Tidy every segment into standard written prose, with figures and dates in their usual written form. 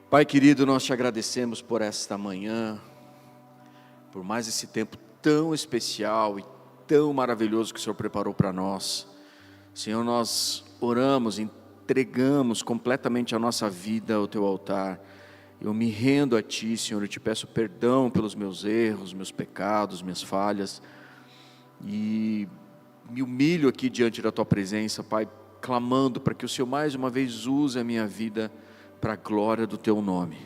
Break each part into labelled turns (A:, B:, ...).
A: Pai querido, nós te agradecemos por esta manhã, por mais esse tempo tão especial e tão maravilhoso que o Senhor preparou para nós. Senhor, nós oramos, entregamos completamente a nossa vida ao Teu altar. Eu me rendo a Ti, Senhor, eu te peço perdão pelos meus erros, meus pecados, minhas falhas. E me humilho aqui diante da Tua presença, Pai, clamando para que o Senhor mais uma vez use a minha vida para a glória do Teu nome.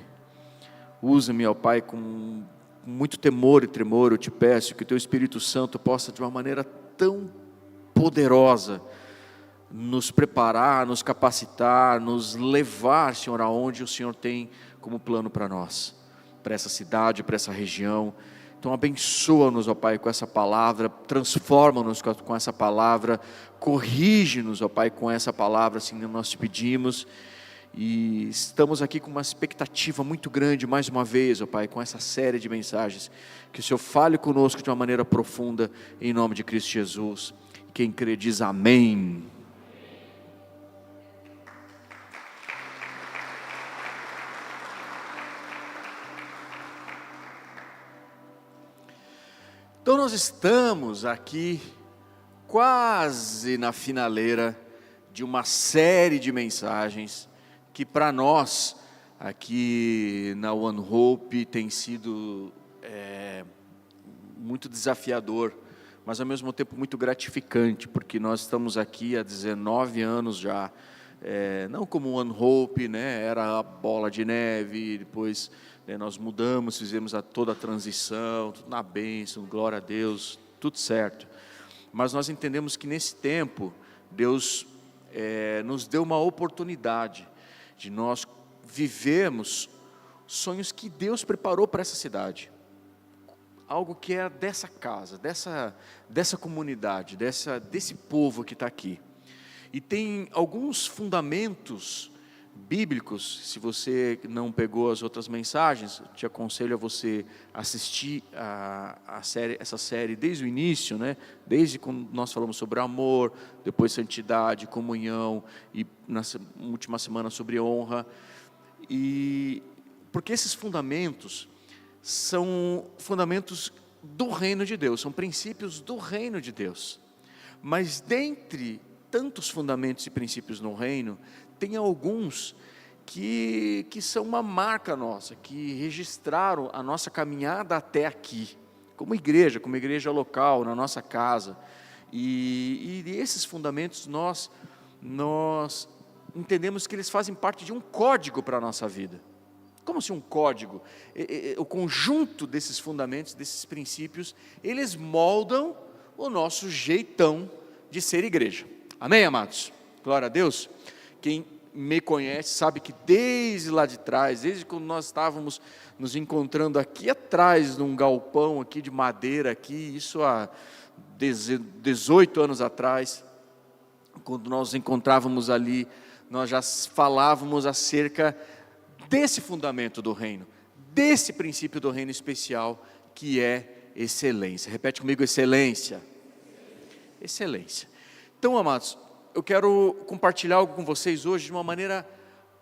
A: Usa-me, ó Pai, com muito temor e tremor. Eu te peço que o Teu Espírito Santo possa, de uma maneira tão poderosa, nos preparar, nos capacitar, nos levar, Senhor, aonde o Senhor tem como plano para nós, para essa cidade, para essa região. Então abençoa-nos, ó Pai, com essa palavra, transforma-nos com essa palavra, corrige-nos, ó Pai, com essa palavra, assim nós te pedimos. E estamos aqui com uma expectativa muito grande, mais uma vez, ó Pai, com essa série de mensagens, que o Senhor fale conosco de uma maneira profunda, em nome de Cristo Jesus. Quem crê diz amém. Então nós estamos aqui quase na finaleira de uma série de mensagens que para nós aqui na One Hope tem sido muito desafiador, mas ao mesmo tempo muito gratificante, porque nós estamos aqui há 19 anos já, não como One Hope, né, era a bola de neve, depois nós mudamos, fizemos toda a transição, tudo na bênção, glória a Deus, tudo certo. Mas nós entendemos que nesse tempo, Deus nos deu uma oportunidade de nós vivermos sonhos que Deus preparou para essa cidade. Algo que é dessa casa, dessa comunidade, desse povo que está aqui. E tem alguns fundamentos bíblicos. Se você não pegou as outras mensagens, eu te aconselho a você assistir essa série desde o início, né? Desde quando nós falamos sobre amor, depois santidade, comunhão, e na última semana sobre honra. E porque esses fundamentos são fundamentos do reino de Deus, são princípios do reino de Deus. Mas dentre tantos fundamentos e princípios no reino, tem alguns que são uma marca nossa, que registraram a nossa caminhada até aqui, como igreja local, na nossa casa. E esses fundamentos nós entendemos que eles fazem parte de um código para a nossa vida. Como assim um código? O conjunto desses fundamentos, desses princípios, eles moldam o nosso jeitão de ser igreja. Amém, amados? Glória a Deus. Quem me conhece sabe que desde lá de trás, desde quando nós estávamos nos encontrando aqui atrás, num galpão aqui de madeira, isso há 18 anos atrás, quando nós nos encontrávamos ali, nós já falávamos acerca desse fundamento do reino, desse princípio do reino especial, que é excelência. Repete comigo: excelência. Excelência. Então, amados, eu quero compartilhar algo com vocês hoje de uma maneira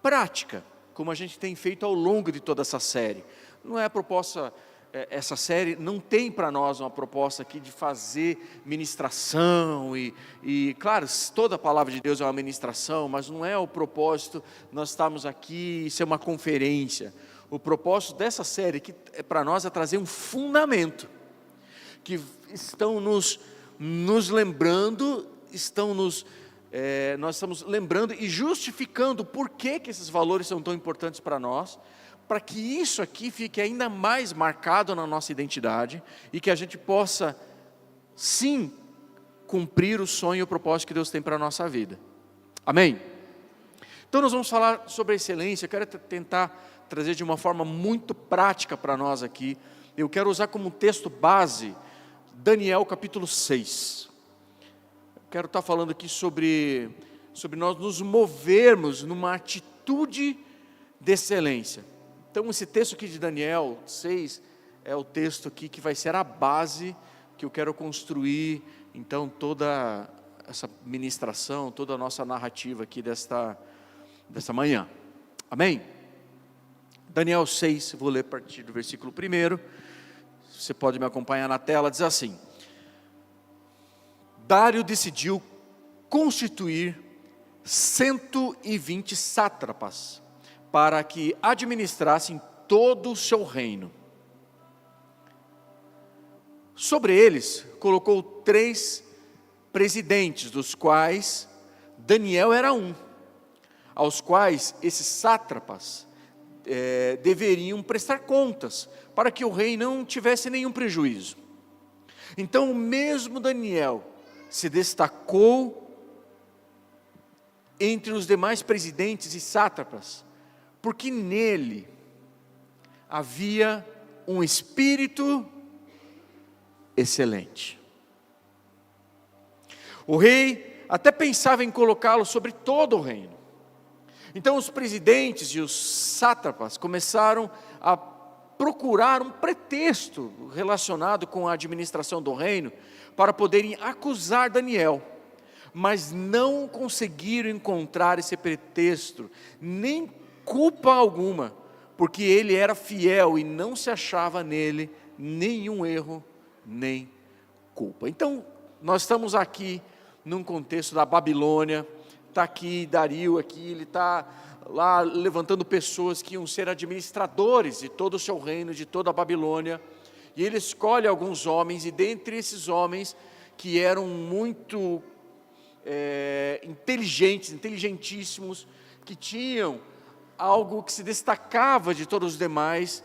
A: prática, como a gente tem feito ao longo de toda essa série. Não é a proposta, essa série não tem para nós uma proposta aqui de fazer ministração e claro, toda a palavra de Deus é uma ministração, mas não é o propósito nós estamos aqui, isso é uma conferência. O propósito dessa série que para nós é trazer um fundamento, que estão nos lembrando, nós estamos lembrando e justificando por que esses valores são tão importantes para nós, para que isso aqui fique ainda mais marcado na nossa identidade e que a gente possa, sim, cumprir o sonho e o propósito que Deus tem para a nossa vida. Amém? Então nós vamos falar sobre a excelência. Eu quero tentar trazer de uma forma muito prática para nós aqui. Eu quero usar como texto base Daniel capítulo 6. Quero estar falando aqui sobre nós nos movermos numa atitude de excelência. Então esse texto aqui de Daniel 6 é o texto aqui que vai ser a base que eu quero construir, então, toda essa ministração, toda a nossa narrativa aqui desta manhã. Amém? Daniel 6, vou ler a partir do versículo 1, você pode me acompanhar na tela, diz assim: Dário decidiu constituir 120 sátrapas, para que administrassem todo o seu reino. Sobre eles, colocou 3 presidentes, dos quais Daniel era um, aos quais esses sátrapas deveriam prestar contas, para que o rei não tivesse nenhum prejuízo. Então, o mesmo Daniel se destacou entre os demais presidentes e sátrapas, porque nele havia um espírito excelente. O rei até pensava em colocá-lo sobre todo o reino. Então os presidentes e os sátrapas começaram a procurar um pretexto relacionado com a administração do reino para poderem acusar Daniel, mas não conseguiram encontrar esse pretexto, nem culpa alguma, porque ele era fiel e não se achava nele nenhum erro, nem culpa. Então, nós estamos aqui num contexto da Babilônia, está aqui Dario, ele está lá levantando pessoas que iam ser administradores de todo o seu reino, de toda a Babilônia, e ele escolhe alguns homens, e dentre esses homens, que eram muito inteligentes, inteligentíssimos, que tinham algo que se destacava de todos os demais,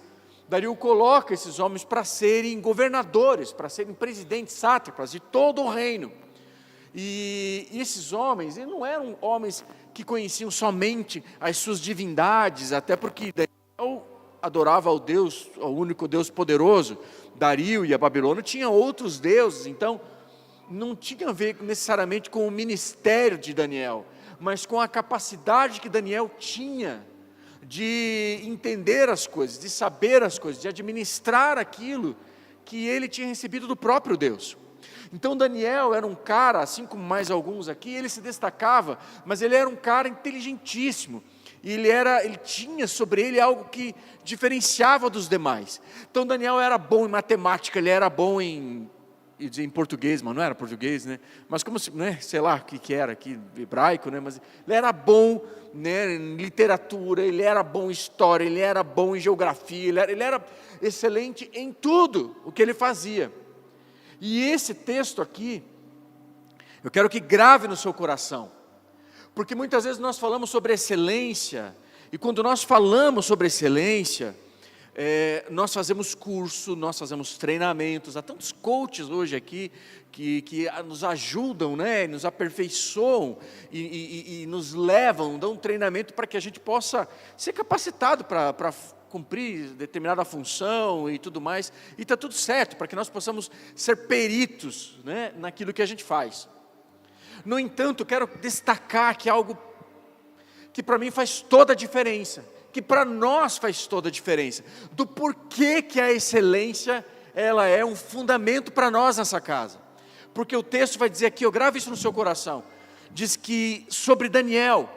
A: Dario coloca esses homens para serem governadores, para serem presidentes, sátrapas de todo o reino. E esses homens, eles não eram homens que conheciam somente as suas divindades, até porque Daniel adorava ao Deus, ao único Deus poderoso. Dario e a Babilônia tinham outros deuses, então não tinha a ver necessariamente com o ministério de Daniel, mas com a capacidade que Daniel tinha de entender as coisas, de saber as coisas, de administrar aquilo que ele tinha recebido do próprio Deus. Então Daniel era um cara, assim como mais alguns aqui, ele se destacava, mas ele era um cara inteligentíssimo, e ele tinha sobre ele algo que diferenciava dos demais. Então Daniel era bom em matemática, ele era bom em português, mas não era português, né? Mas como se, né? Sei lá o que era aqui, hebraico, né? Mas ele era bom, né, em literatura, ele era bom em história, ele era bom em geografia, ele era excelente em tudo o que ele fazia. E esse texto aqui, eu quero que grave no seu coração, porque muitas vezes nós falamos sobre excelência, e quando nós falamos sobre excelência, nós fazemos curso, nós fazemos treinamentos, há tantos coaches hoje aqui, que nos ajudam, né, nos aperfeiçoam, e nos levam, dão um treinamento para que a gente possa ser capacitado para cumprir determinada função e tudo mais, e está tudo certo, para que nós possamos ser peritos, né, naquilo que a gente faz. No entanto, quero destacar que algo que para mim faz toda a diferença, que para nós faz toda a diferença, do porquê que a excelência, ela é um fundamento para nós nessa casa. Porque o texto vai dizer aqui, grave isso no seu coração, diz que sobre Daniel,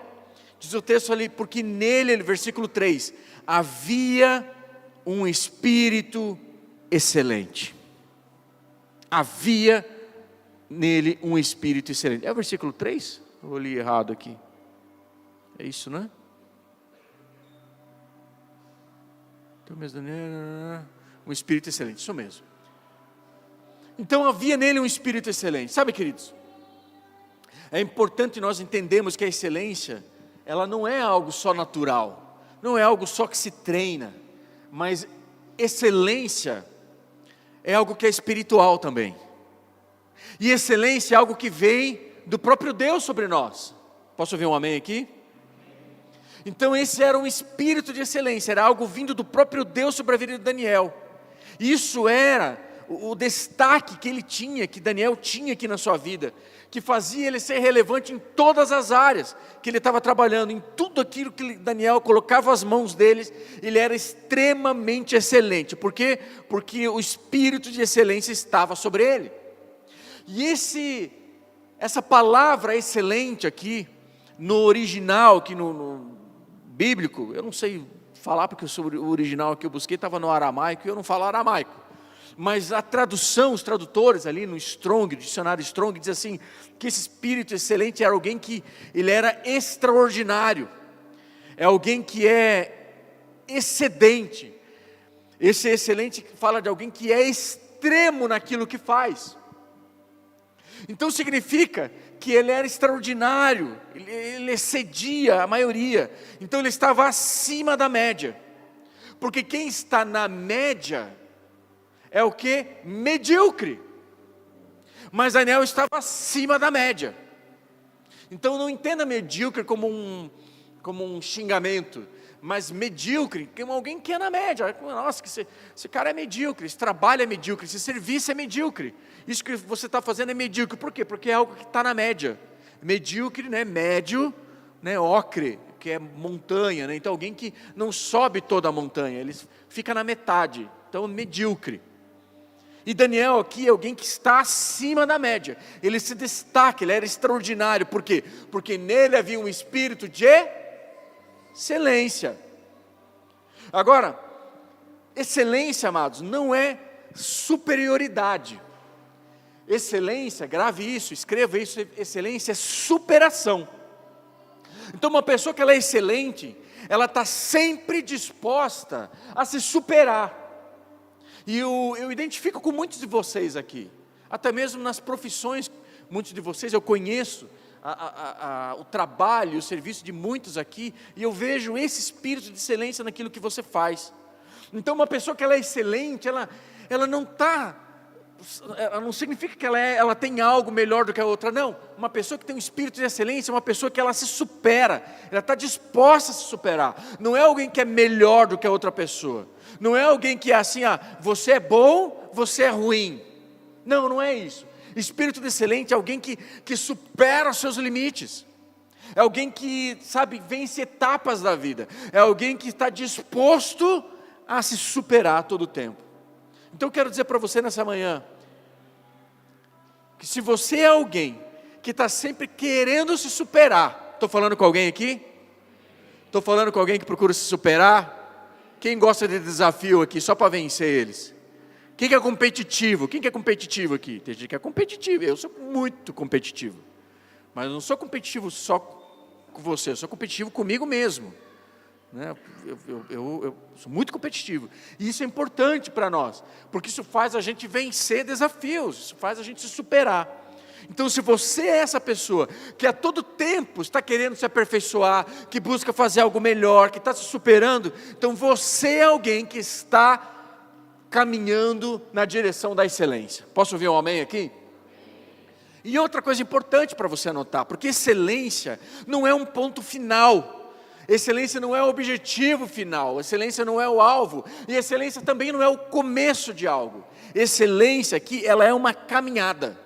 A: diz o texto ali, porque nele, versículo 3, havia um espírito excelente. Havia nele um espírito excelente. É o versículo 3? Eu li errado aqui. É isso, né? Então, um espírito excelente, isso mesmo. Então havia nele um espírito excelente. Sabe, queridos, é importante nós entendermos que a excelência, ela não é algo só natural, não é algo só que se treina, mas excelência é algo que é espiritual também. E excelência é algo que vem do próprio Deus sobre nós. Posso ouvir um amém aqui? Então esse era um espírito de excelência, era algo vindo do próprio Deus sobre a vida de Daniel. Isso era o destaque que ele tinha, que Daniel tinha aqui na sua vida, que fazia ele ser relevante em todas as áreas que ele estava trabalhando, em tudo aquilo que Daniel colocava as mãos deles, ele era extremamente excelente. Por quê? Porque o espírito de excelência estava sobre ele. E essa palavra excelente aqui, no original, aqui no bíblico, eu não sei falar, porque o original que eu busquei estava no aramaico, e eu não falo aramaico. Mas a tradução, os tradutores ali no Strong, dicionário Strong, diz assim, que esse espírito excelente era alguém que, ele era extraordinário. É alguém que é excedente. Esse excelente fala de alguém que é extremo naquilo que faz. Então significa que ele era extraordinário, ele excedia a maioria. Então ele estava acima da média. Porque quem está na média é o que? Medíocre. Mas Daniel estava acima da média. Então não entenda medíocre como um xingamento, mas medíocre como alguém que é na média. Nossa, que esse cara é medíocre, esse trabalho é medíocre, esse serviço é medíocre. Isso que você está fazendo é medíocre. Por quê? Porque é algo que está na média. Medíocre, né? Médio, né? Ocre, que é montanha, né? Então alguém que não sobe toda a montanha, ele fica na metade. Então medíocre. E Daniel aqui é alguém que está acima da média. Ele se destaca, ele era extraordinário. Por quê? Porque nele havia um espírito de excelência. Agora, excelência, amados, não é superioridade. Excelência, grave isso, escreva isso, excelência é superação. Então uma pessoa que ela é excelente, ela está sempre disposta a se superar. E eu identifico com muitos de vocês aqui, até mesmo nas profissões, muitos de vocês eu conheço o trabalho, o serviço de muitos aqui, e eu vejo esse espírito de excelência naquilo que você faz. Então uma pessoa que ela é excelente, ela não significa que ela tem algo melhor do que a outra, não. Uma pessoa que tem um espírito de excelência é uma pessoa que ela se supera, ela está disposta a se superar. Não é alguém que é melhor do que a outra pessoa, não é alguém que é assim, você é bom, você é ruim. Não, não é isso. Espírito de excelente é alguém que supera os seus limites, é alguém que, vence etapas da vida, é alguém que está disposto a se superar todo o tempo. Então eu quero dizer para você nessa manhã, que se você é alguém que está sempre querendo se superar, estou falando com alguém aqui? Estou falando com alguém que procura se superar? Quem gosta de desafio aqui, só para vencer eles? Quem que é competitivo? Quem que é competitivo aqui? Tem gente que é competitivo, eu sou muito competitivo, mas eu não sou competitivo só com você, eu sou competitivo comigo mesmo. Eu sou muito competitivo, e isso é importante para nós, porque isso faz a gente vencer desafios, isso faz a gente se superar. Então se você é essa pessoa, que a todo tempo está querendo se aperfeiçoar, que busca fazer algo melhor, que está se superando, então você é alguém que está caminhando na direção da excelência. Posso ouvir um amém aqui? E outra coisa importante para você anotar, porque excelência não é um ponto final, excelência não é o objetivo final, excelência não é o alvo, e excelência também não é o começo de algo. Excelência aqui, ela é uma caminhada,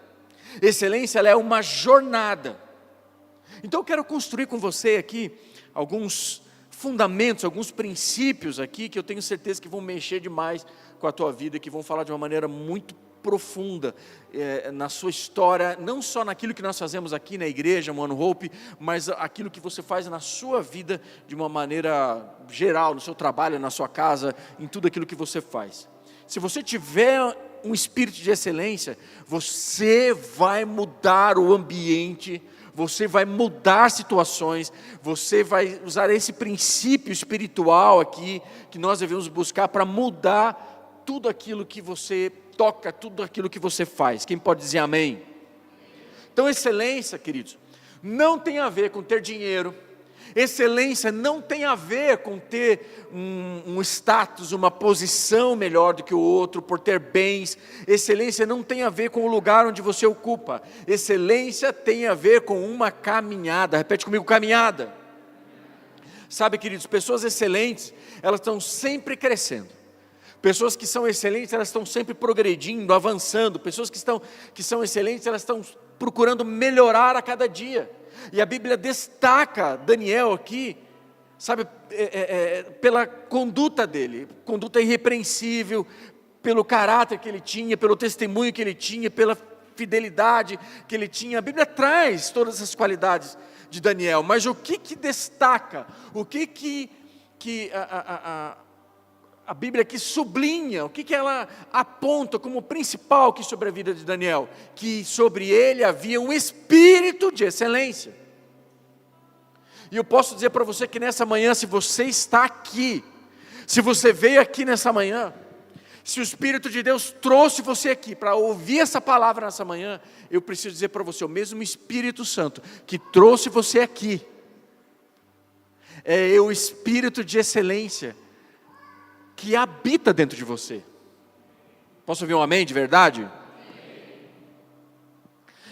A: excelência ela é uma jornada. Então eu quero construir com você aqui alguns fundamentos, alguns princípios aqui, que eu tenho certeza que vão mexer demais com a tua vida, que vão falar de uma maneira muito profunda na sua história, não só naquilo que nós fazemos aqui na igreja, One Hope, mas aquilo que você faz na sua vida de uma maneira geral, no seu trabalho, na sua casa, em tudo aquilo que você faz. Se você tiver um espírito de excelência, você vai mudar o ambiente, você vai mudar situações, você vai usar esse princípio espiritual aqui, que nós devemos buscar para mudar tudo aquilo que você toca, tudo aquilo que você faz. Quem pode dizer amém? Então excelência, queridos, não tem a ver com ter dinheiro, excelência não tem a ver com ter um status, uma posição melhor do que o outro, por ter bens. Excelência não tem a ver com o lugar onde você ocupa, excelência tem a ver com uma caminhada. Repete comigo, caminhada. Sabe, queridos, pessoas excelentes, elas estão sempre crescendo. Pessoas que são excelentes, elas estão sempre progredindo, avançando. Pessoas que são excelentes, elas estão procurando melhorar a cada dia. E a Bíblia destaca Daniel aqui, sabe, pela conduta dele, conduta irrepreensível, pelo caráter que ele tinha, pelo testemunho que ele tinha, pela fidelidade que ele tinha. A Bíblia traz todas essas qualidades de Daniel, mas o que destaca, o que que a Bíblia aqui sublinha, o que ela aponta como principal aqui sobre a vida de Daniel? Que sobre ele havia um espírito de excelência. E eu posso dizer para você que nessa manhã, se você está aqui, se você veio aqui nessa manhã, se o Espírito de Deus trouxe você aqui para ouvir essa palavra nessa manhã, eu preciso dizer para você, o mesmo Espírito Santo que trouxe você aqui, é o Espírito de excelência que habita dentro de você. Posso ouvir um amém de verdade?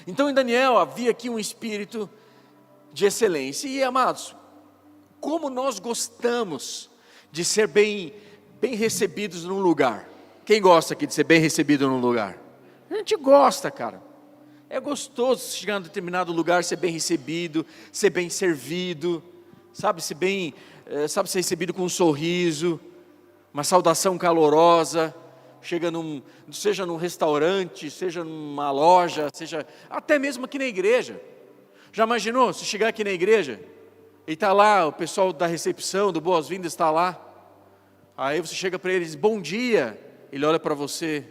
A: Então em Daniel havia aqui um Espírito de excelência. E amados, como nós gostamos de ser bem recebidos num lugar. Quem gosta aqui de ser bem recebido num lugar? A gente gosta, cara. É gostoso chegar em determinado lugar, ser bem recebido, ser bem servido, sabe, ser recebido com um sorriso, uma saudação calorosa. Seja num restaurante, seja numa loja, seja até mesmo aqui na igreja. Já imaginou, se chegar aqui na igreja, e está lá, o pessoal da recepção, do boas-vindas está lá, aí você chega para ele e diz, bom dia, ele olha para você,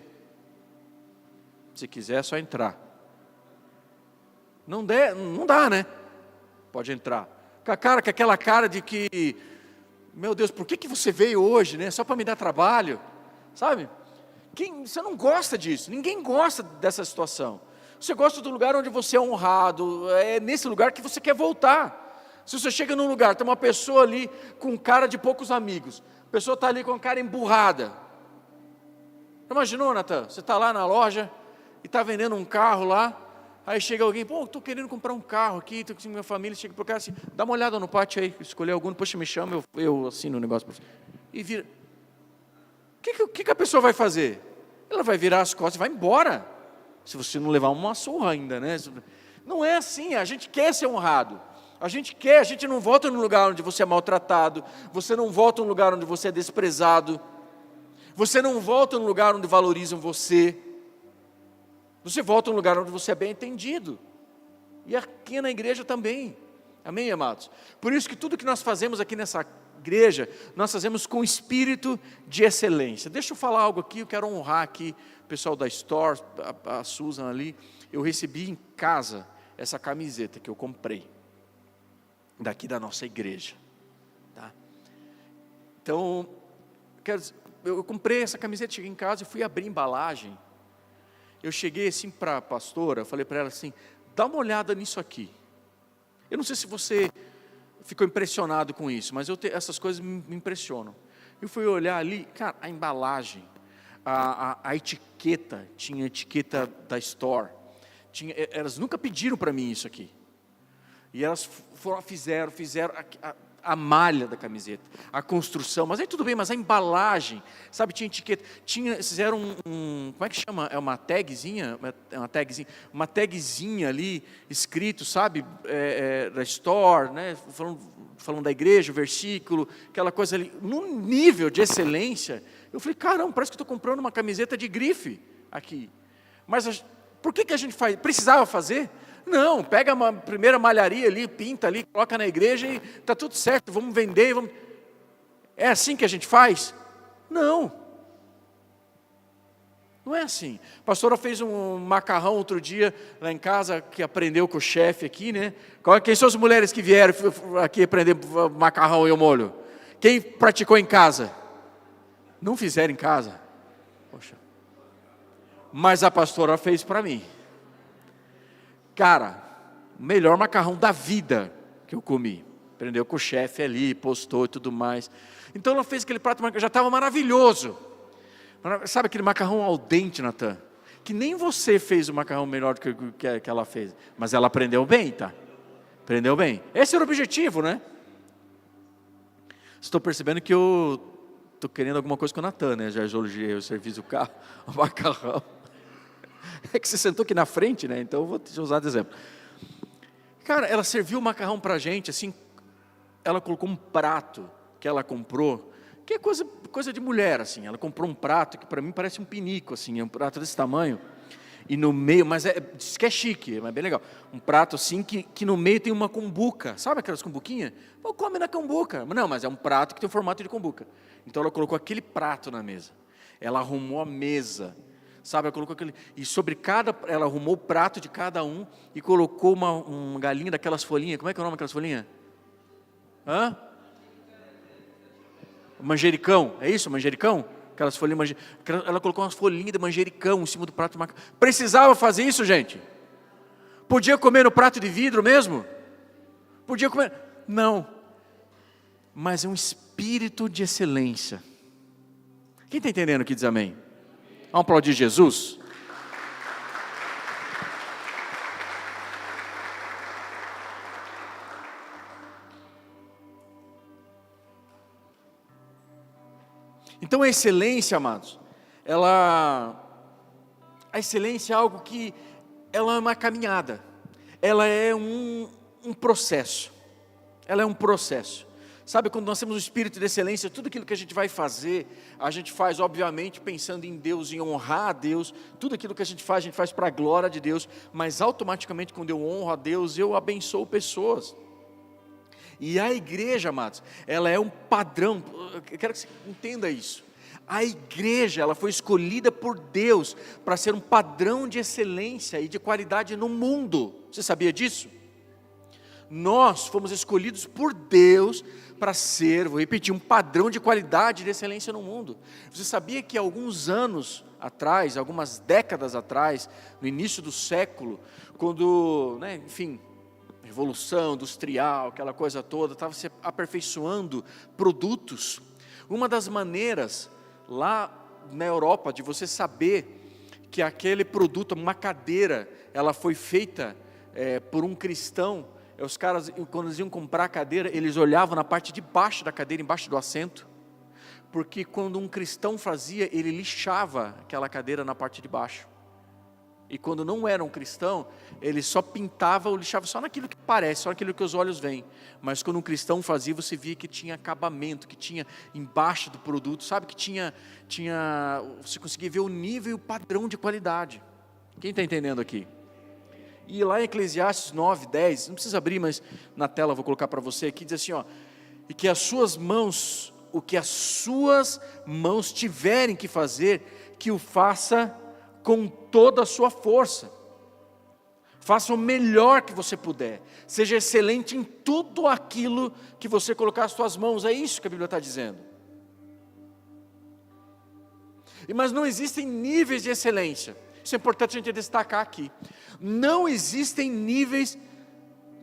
A: se quiser é só entrar. Não dá, né? Pode entrar. Com aquela cara de que, meu Deus, por que você veio hoje, né? Só para me dar trabalho, sabe? Você não gosta disso, ninguém gosta dessa situação. Você gosta do lugar onde você é honrado, é nesse lugar que você quer voltar. Se você chega num lugar, tem uma pessoa ali com cara de poucos amigos, a pessoa está ali com a cara emburrada. Imaginou, Natan? Você está lá na loja e está vendendo um carro lá, aí chega alguém, estou querendo comprar um carro aqui, estou com minha família, chega para o cara assim, dá uma olhada no pátio aí, escolher algum, depois me chama, eu assino o negócio para você. E vira. O que a pessoa vai fazer? Ela vai virar as costas e vai embora. Se você não levar uma surra ainda, né? Não é assim, a gente quer ser honrado. A gente não volta num lugar onde você é maltratado, você não volta num lugar onde você é desprezado, você não volta num lugar onde valorizam você, você volta num lugar onde você é bem entendido. E aqui na igreja também. Amém, amados? Por isso que tudo que nós fazemos aqui nessa igreja, nós fazemos com espírito de excelência. Deixa eu falar algo aqui, eu quero honrar aqui o pessoal da Store, a Susan ali. Eu recebi em casa essa camiseta que eu comprei, daqui da nossa igreja. Tá? Então, eu comprei essa camiseta, cheguei em casa e fui abrir a embalagem. Eu cheguei assim para a pastora, falei para ela assim, dá uma olhada nisso aqui. Eu não sei se você ficou impressionado com isso, mas essas coisas me impressionam. Eu fui olhar ali, cara, a embalagem, a etiqueta, tinha a etiqueta da Store. Elas nunca pediram para mim isso aqui. E elas fizeram a malha da camiseta, a construção, mas aí tudo bem, mas a embalagem, sabe, tinha etiqueta, fizeram como é que chama? É uma tagzinha ali, escrito, sabe, da Store, né, falando da igreja, o versículo, aquela coisa ali, num nível de excelência. Eu falei, caramba, parece que estou comprando uma camiseta de grife aqui. Mas por que a gente precisava fazer? Não, pega uma primeira malharia ali, pinta ali, coloca na igreja e está tudo certo, vamos vender. É assim que a gente faz? Não é assim. A pastora fez um macarrão outro dia lá em casa, que aprendeu com o chefe aqui, né? Quem são as mulheres que vieram aqui aprender macarrão e o molho? Quem praticou em casa? Não fizeram em casa? Poxa. Mas a pastora fez para mim. Cara, o melhor macarrão da vida que eu comi. Aprendeu com o chefe ali, postou e tudo mais. Então ela fez aquele prato, já estava maravilhoso. Sabe aquele macarrão al dente, Natan? Que nem você fez o macarrão melhor do que ela fez. Mas ela aprendeu bem, tá? Aprendeu bem. Esse era o objetivo, né? Estou percebendo que eu estou querendo alguma coisa com o Natan, né? Já elogiei o serviço do carro, o macarrão. É que você sentou aqui na frente, né? Então eu vou te usar de exemplo. Cara, ela serviu o macarrão pra gente, assim, ela colocou um prato que ela comprou, que é coisa de mulher, assim. Ela comprou um prato que para mim parece um pinico, assim, é um prato desse tamanho. E no meio, mas diz que é chique, mas bem legal. Um prato assim que no meio tem uma cumbuca. Sabe aquelas cumbuquinhas? Pô, come na cumbuca. Não, mas é um prato que tem o formato de cumbuca. Então ela colocou aquele prato na mesa. Ela arrumou a mesa. Sabe, ela colocou aquele. E ela arrumou o prato de cada um e colocou uma galinha daquelas folhinhas. Como é que é o nome daquelas folhinhas? Hã? Manjericão. É isso, manjericão? Aquelas folhinhas, ela colocou umas folhinhas de manjericão em cima do prato de macarrão. Precisava fazer isso, gente? Podia comer no prato de vidro mesmo? Podia comer? Não. Mas é um espírito de excelência. Quem está entendendo aqui diz amém? Vamos aplaudir Jesus? Então a excelência, amados, a excelência é algo que, ela é uma caminhada, ela é um processo, ela é um processo. Sabe, quando nós temos o espírito de excelência, tudo aquilo que a gente vai fazer, a gente faz obviamente pensando em Deus, em honrar a Deus, tudo aquilo que a gente faz para a glória de Deus, mas automaticamente quando eu honro a Deus, eu abençoo pessoas. E a igreja, amados, ela é um padrão, eu quero que você entenda isso. A igreja, ela foi escolhida por Deus para ser um padrão de excelência e de qualidade no mundo. Você sabia disso? Nós fomos escolhidos por Deus para ser, vou repetir, um padrão de qualidade e de excelência no mundo. Você sabia que alguns anos atrás, algumas décadas atrás, no início do século, quando, enfim, revolução industrial, aquela coisa toda, estava se aperfeiçoando produtos. Uma das maneiras lá na Europa de você saber que aquele produto, uma cadeira, ela foi feita por um cristão, os caras, quando eles iam comprar a cadeira, eles olhavam na parte de baixo da cadeira, embaixo do assento, porque quando um cristão fazia, ele lixava aquela cadeira na parte de baixo. E quando não era um cristão, ele só pintava ou lixava só naquilo que parece, só naquilo que os olhos veem. Mas quando um cristão fazia, você via que tinha acabamento, que tinha embaixo do produto, sabe? Que tinha você conseguia ver o nível e o padrão de qualidade. Quem está entendendo aqui? E lá em Eclesiastes 9, 10, não precisa abrir, mas na tela eu vou colocar para você aqui, diz assim, ó, e que as suas mãos, o que as suas mãos tiverem que fazer, que o faça com toda a sua força. Faça o melhor que você puder. Seja excelente em tudo aquilo que você colocar as suas mãos. É isso que a Bíblia está dizendo. Mas não existem níveis de excelência. Isso é importante a gente destacar aqui. Não existem níveis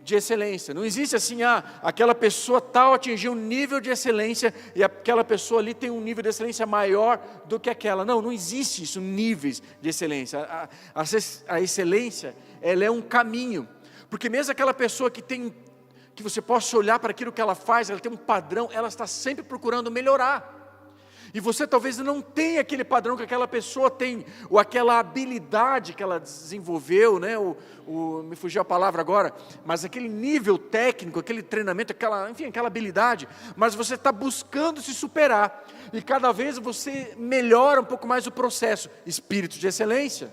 A: de excelência. Não existe assim, aquela pessoa tal atingiu um nível de excelência e aquela pessoa ali tem um nível de excelência maior do que aquela. Não existe isso, níveis de excelência. A excelência, ela é um caminho. Porque mesmo aquela pessoa que você possa olhar para aquilo que ela faz, ela tem um padrão, ela está sempre procurando melhorar. E você talvez não tenha aquele padrão que aquela pessoa tem, ou aquela habilidade que ela desenvolveu, me fugiu a palavra agora, mas aquele nível técnico, aquele treinamento, aquela habilidade, mas você está buscando se superar, e cada vez você melhora um pouco mais o processo, espírito de excelência.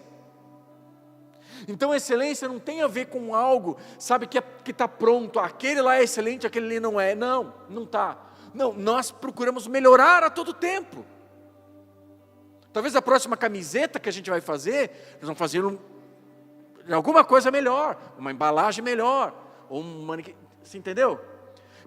A: Então a excelência não tem a ver com algo, sabe, que está pronto, aquele lá é excelente, aquele ali não é, não está. Não, nós procuramos melhorar a todo tempo. Talvez a próxima camiseta que a gente vai fazer, nós vamos fazer alguma coisa melhor, uma embalagem melhor, ou um manequim, você entendeu?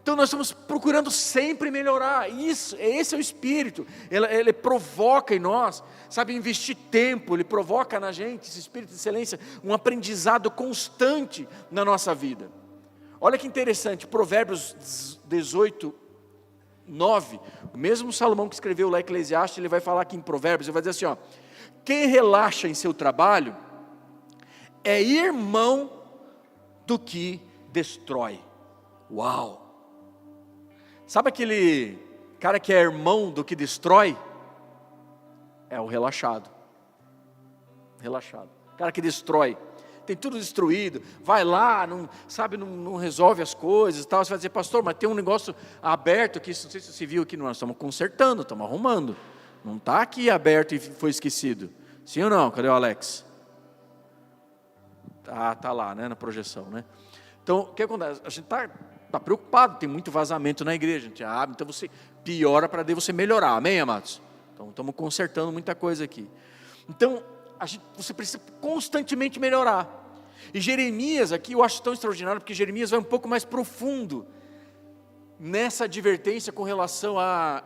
A: Então nós estamos procurando sempre melhorar, esse é o Espírito, ele provoca em nós, sabe, investir tempo, ele provoca na gente, esse Espírito de excelência, um aprendizado constante na nossa vida. Olha que interessante, Provérbios 18, 9, o mesmo Salomão que escreveu lá Eclesiastes, ele vai falar aqui em Provérbios, ele vai dizer assim, ó, quem relaxa em seu trabalho, é irmão do que destrói. Uau! Sabe aquele cara que é irmão do que destrói? É o relaxado. Relaxado. O cara que destrói. Tem tudo destruído, vai lá, não resolve as coisas e tal. Você vai dizer, pastor, mas tem um negócio aberto aqui, não sei se você viu aqui, nós estamos consertando, estamos arrumando. Não está aqui aberto e foi esquecido. Sim ou não? Cadê o Alex? Tá lá, né, na projeção, né? Então, o que acontece? A gente tá preocupado, tem muito vazamento na igreja, a gente abre, então você piora para daí você melhorar, amém, amados? Então, estamos consertando muita coisa aqui. Então, você precisa constantemente melhorar. E Jeremias aqui, eu acho tão extraordinário, porque Jeremias vai um pouco mais profundo nessa advertência com relação a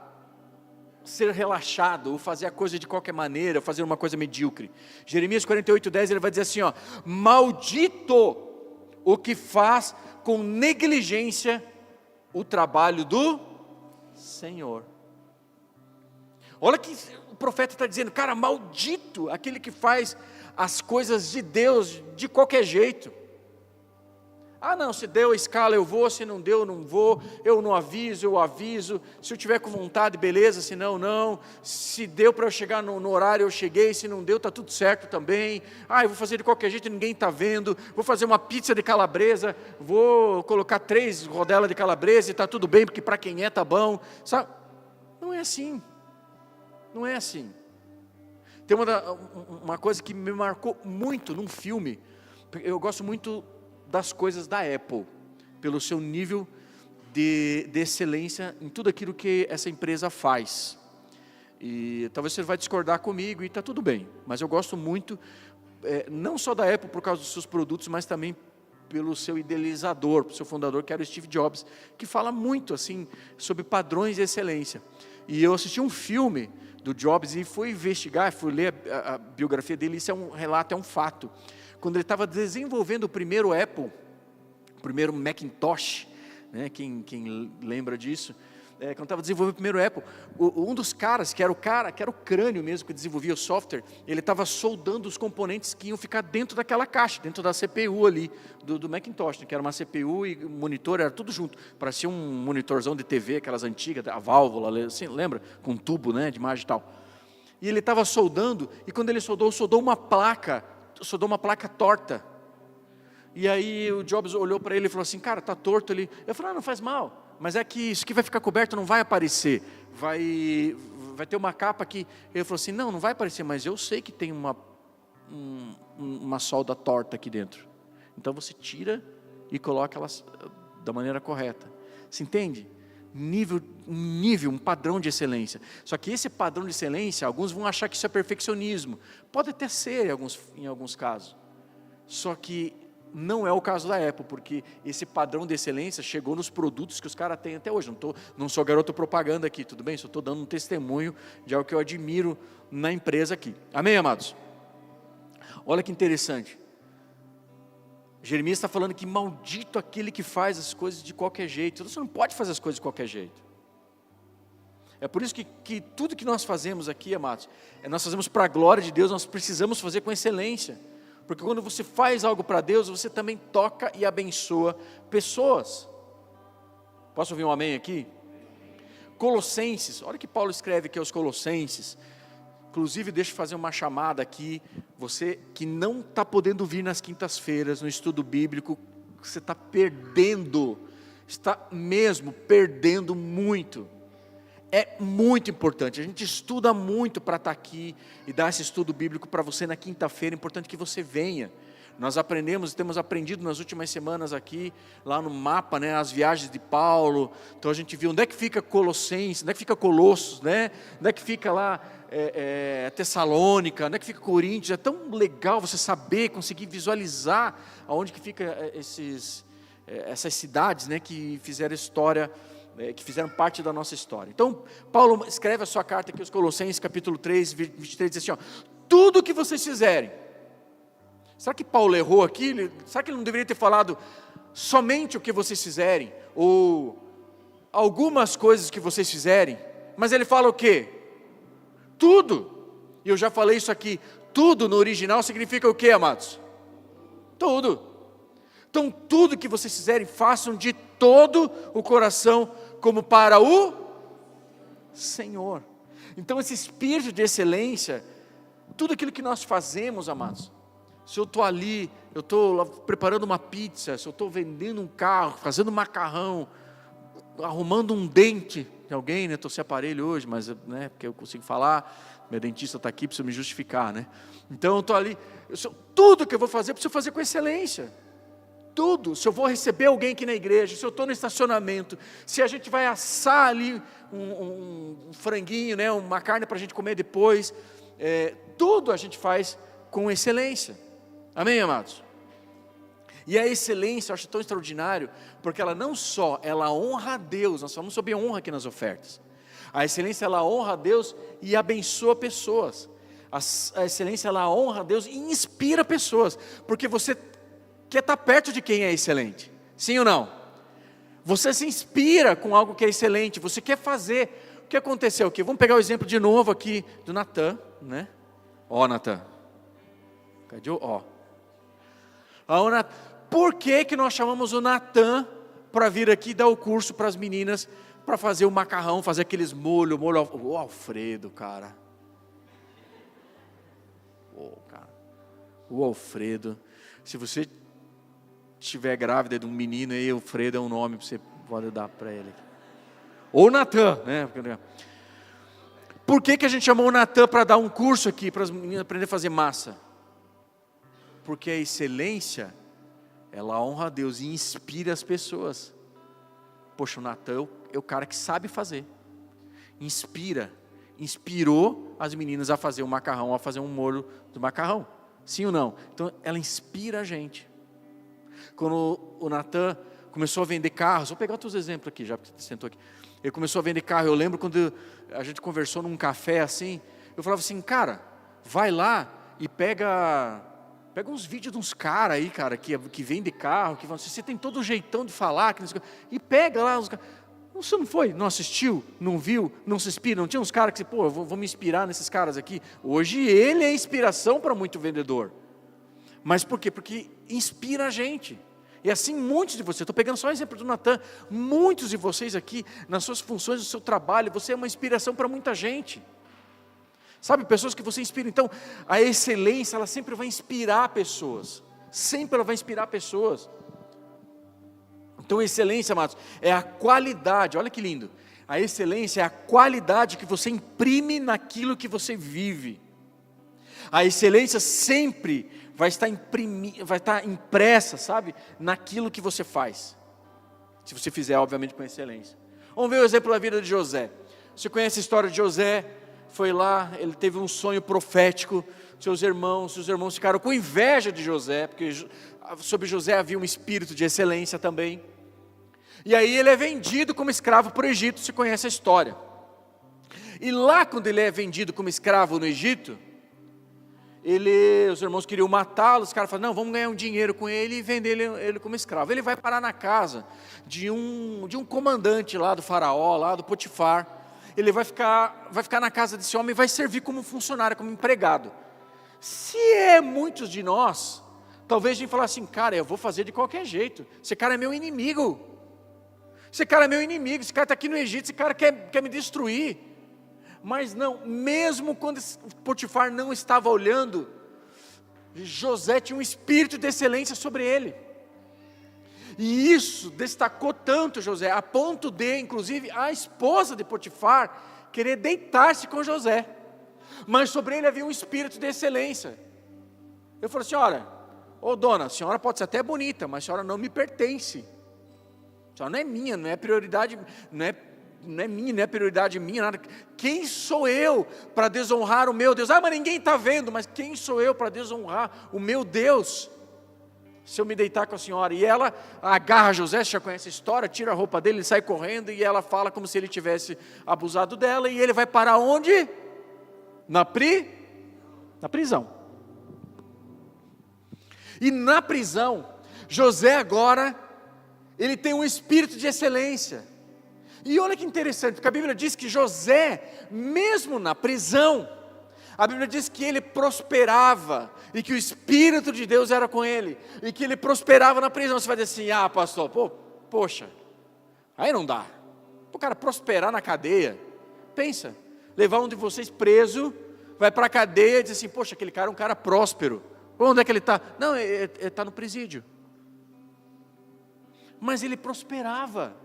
A: ser relaxado, ou fazer a coisa de qualquer maneira, ou fazer uma coisa medíocre. Jeremias 48:10, ele vai dizer assim, ó: maldito o que faz com negligência o trabalho do Senhor. Olha que o profeta está dizendo, cara, maldito aquele que faz as coisas de Deus de qualquer jeito. Ah não, se deu a escala eu vou, se não deu eu não vou, eu não aviso, eu aviso, se eu tiver com vontade beleza, se não, não, se deu para eu chegar no horário eu cheguei, se não deu está tudo certo também, eu vou fazer de qualquer jeito, ninguém está vendo, vou fazer uma pizza de calabresa, vou colocar 3 rodelas de calabresa e está tudo bem, porque para quem está bom, sabe? Não é assim, não é assim. Tem uma coisa que me marcou muito num filme, eu gosto muito das coisas da Apple, pelo seu nível de excelência em tudo aquilo que essa empresa faz. E talvez você vai discordar comigo e está tudo bem, mas eu gosto muito, não só da Apple por causa dos seus produtos, mas também pelo seu idealizador, pelo seu fundador, que era o Steve Jobs, que fala muito assim sobre padrões de excelência. E eu assisti um filme do Jobs e fui investigar, fui ler a biografia dele, isso é um relato, é um fato. Quando ele estava desenvolvendo o primeiro Apple, o primeiro Macintosh, né, quem lembra disso, quando estava desenvolvendo o primeiro Apple, um dos caras, que era o crânio mesmo, que desenvolvia o software, ele estava soldando os componentes que iam ficar dentro daquela caixa, dentro da CPU ali, do Macintosh, né, que era uma CPU e monitor, era tudo junto, parecia um monitorzão de TV, aquelas antigas, a válvula, assim, lembra? Com tubo, né, de imagem e tal. E ele estava soldando, e quando ele soldou uma placa torta. E aí o Jobs olhou para ele e falou assim, cara, está torto ali. Eu falei, não faz mal, mas é que isso aqui vai ficar coberto, não vai aparecer, vai ter uma capa aqui. Ele falou assim, não vai aparecer, mas eu sei que tem uma solda torta aqui dentro. Então você tira e coloca elas da maneira correta. Você entende? Um padrão de excelência. Só que esse padrão de excelência, alguns vão achar que isso é perfeccionismo. Pode até ser em alguns casos. Só que não é o caso da Apple, porque esse padrão de excelência chegou nos produtos que os caras têm até hoje. Não sou garoto propaganda aqui, tudo bem? Só estou dando um testemunho de algo que eu admiro na empresa aqui. Amém, amados? Olha que interessante. Jeremias está falando que maldito aquele que faz as coisas de qualquer jeito. Você não pode fazer as coisas de qualquer jeito. É por isso que tudo que nós fazemos aqui, amados, nós fazemos para a glória de Deus, nós precisamos fazer com excelência. Porque quando você faz algo para Deus, você também toca e abençoa pessoas. Posso ouvir um amém aqui? Colossenses, olha o que Paulo escreve aqui aos Colossenses. Inclusive, deixa eu fazer uma chamada aqui, você que não está podendo vir nas quintas-feiras no estudo bíblico, você está perdendo, está mesmo perdendo muito. É muito importante, a gente estuda muito para estar aqui e dar esse estudo bíblico para você na quinta-feira, é importante que você venha. Nós temos aprendido nas últimas semanas aqui, lá no mapa, né, as viagens de Paulo. Então a gente viu onde é que fica Colossenses, onde é que fica Colossos, né? Onde é que fica lá Tessalônica, onde é que fica Coríntios. É tão legal você saber, conseguir visualizar aonde que fica essas cidades, né, que fizeram história, que fizeram parte da nossa história. Então Paulo escreve a sua carta aqui aos Colossenses, capítulo 3, 23, diz assim, ó, tudo que vocês fizerem. Será que Paulo errou aqui? Será que ele não deveria ter falado somente o que vocês fizerem? Ou algumas coisas que vocês fizerem? Mas ele fala o quê? Tudo. E eu já falei isso aqui. Tudo no original significa o quê, amados? Tudo. Então tudo que vocês fizerem, façam de todo o coração, como para o Senhor. Então esse espírito de excelência, tudo aquilo que nós fazemos, amados, se eu estou ali, eu estou preparando uma pizza, se eu estou vendendo um carro, fazendo macarrão, arrumando um dente de alguém, né? Estou sem aparelho hoje, mas, né, porque eu consigo falar, meu dentista está aqui, preciso me justificar, né? Então eu estou ali, tudo que eu vou fazer, eu preciso fazer com excelência. Tudo, se eu vou receber alguém aqui na igreja, se eu estou no estacionamento, se a gente vai assar ali um franguinho, né, uma carne para a gente comer depois, tudo a gente faz com excelência. Amém, amados? E a excelência eu acho tão extraordinário, porque ela não só, ela honra a Deus, nós falamos sobre honra aqui nas ofertas. A excelência, ela honra a Deus e abençoa pessoas. A excelência, ela honra a Deus e inspira pessoas, porque você quer estar perto de quem é excelente, sim ou não? Você se inspira com algo que é excelente, você quer fazer. O que aconteceu aqui? Vamos pegar o exemplo de novo aqui do Natan, né? Ó, Natan. Cadê o ó? Por que nós chamamos o Natan para vir aqui dar o curso para as meninas, para fazer o macarrão, fazer aqueles molho o Alfredo, cara. O Alfredo, se você estiver grávida de um menino aí, Alfredo é um nome que você pode dar para ele. Ou Natan, né? Por que a gente chamou o Natan para dar um curso aqui, para as meninas aprenderem a fazer massa? Porque a excelência, ela honra a Deus e inspira as pessoas. Poxa, o Natan é o cara que sabe fazer. Inspirou as meninas a fazer o macarrão, a fazer um molho do macarrão. Sim ou não? Então, ela inspira a gente. Quando o Natan começou a vender carros, vou pegar outros exemplos aqui, já que você sentou aqui. Ele começou a vender carro, eu lembro quando a gente conversou num café assim, eu falava assim, cara, vai lá e pega uns vídeos de uns caras aí, cara, que vende carro, que você tem todo um jeitão de falar, e pega lá os caras. Você não foi, não assistiu, não viu, não se inspira, não tinha uns caras que, pô, eu vou me inspirar nesses caras aqui. Hoje ele é inspiração para muito vendedor. Mas por quê? Porque inspira a gente. E assim muitos de vocês, estou pegando só o exemplo do Natan, muitos de vocês aqui, nas suas funções, no seu trabalho, você é uma inspiração para muita gente. Sabe, pessoas que você inspira. Então, a excelência, ela sempre vai inspirar pessoas. Sempre ela vai inspirar pessoas. Então, a excelência, amados, é a qualidade, olha que lindo. A excelência é a qualidade que você imprime naquilo que você vive. A excelência sempre vai estar impressa, sabe, naquilo que você faz. Se você fizer, obviamente, com excelência. Vamos ver o exemplo da vida de José. Você conhece a história de José? Foi lá, ele teve um sonho profético. Seus irmãos ficaram com inveja de José, porque sobre José havia um espírito de excelência também. E aí ele é vendido como escravo para o Egito, você conhece a história. E lá quando ele é vendido como escravo no Egito, os irmãos queriam matá-lo, os caras falaram, não, vamos ganhar um dinheiro com ele e vender ele como escravo. Ele vai parar na casa de um comandante lá do faraó, lá do Potifar. Ele vai ficar na casa desse homem e vai servir como funcionário, como empregado. Se muitos de nós, talvez a gente falar assim, cara, eu vou fazer de qualquer jeito, esse cara é meu inimigo. Esse cara é meu inimigo, esse cara está aqui no Egito, esse cara quer me destruir. Mas não, mesmo quando Potifar não estava olhando, José tinha um espírito de excelência sobre ele. E isso destacou tanto José, a ponto de, inclusive, a esposa de Potifar querer deitar-se com José. Mas sobre ele havia um espírito de excelência. Eu falei assim, olha, ô dona, a senhora pode ser até bonita, mas a senhora não me pertence. A senhora não é minha, não é prioridade, não é minha, não é prioridade minha, nada. Quem sou eu para desonrar o meu Deus? Mas ninguém está vendo, mas quem sou eu para desonrar o meu Deus? Se eu me deitar com a senhora. E ela agarra José, você já conhece a história, tira a roupa dele, ele sai correndo, e ela fala como se ele tivesse abusado dela, e ele vai parar onde? Na prisão. E na prisão, José agora, ele tem um espírito de excelência. E olha que interessante, porque a Bíblia diz que José, mesmo na prisão, a Bíblia diz que ele prosperava, e que o Espírito de Deus era com ele, e que ele prosperava na prisão. Você vai dizer assim, pastor, poxa, aí não dá. O cara prosperar na cadeia, pensa, levar um de vocês preso, vai para a cadeia e diz assim, poxa, aquele cara é um cara próspero. Onde é que ele está? Não, ele está no presídio. Mas ele prosperava,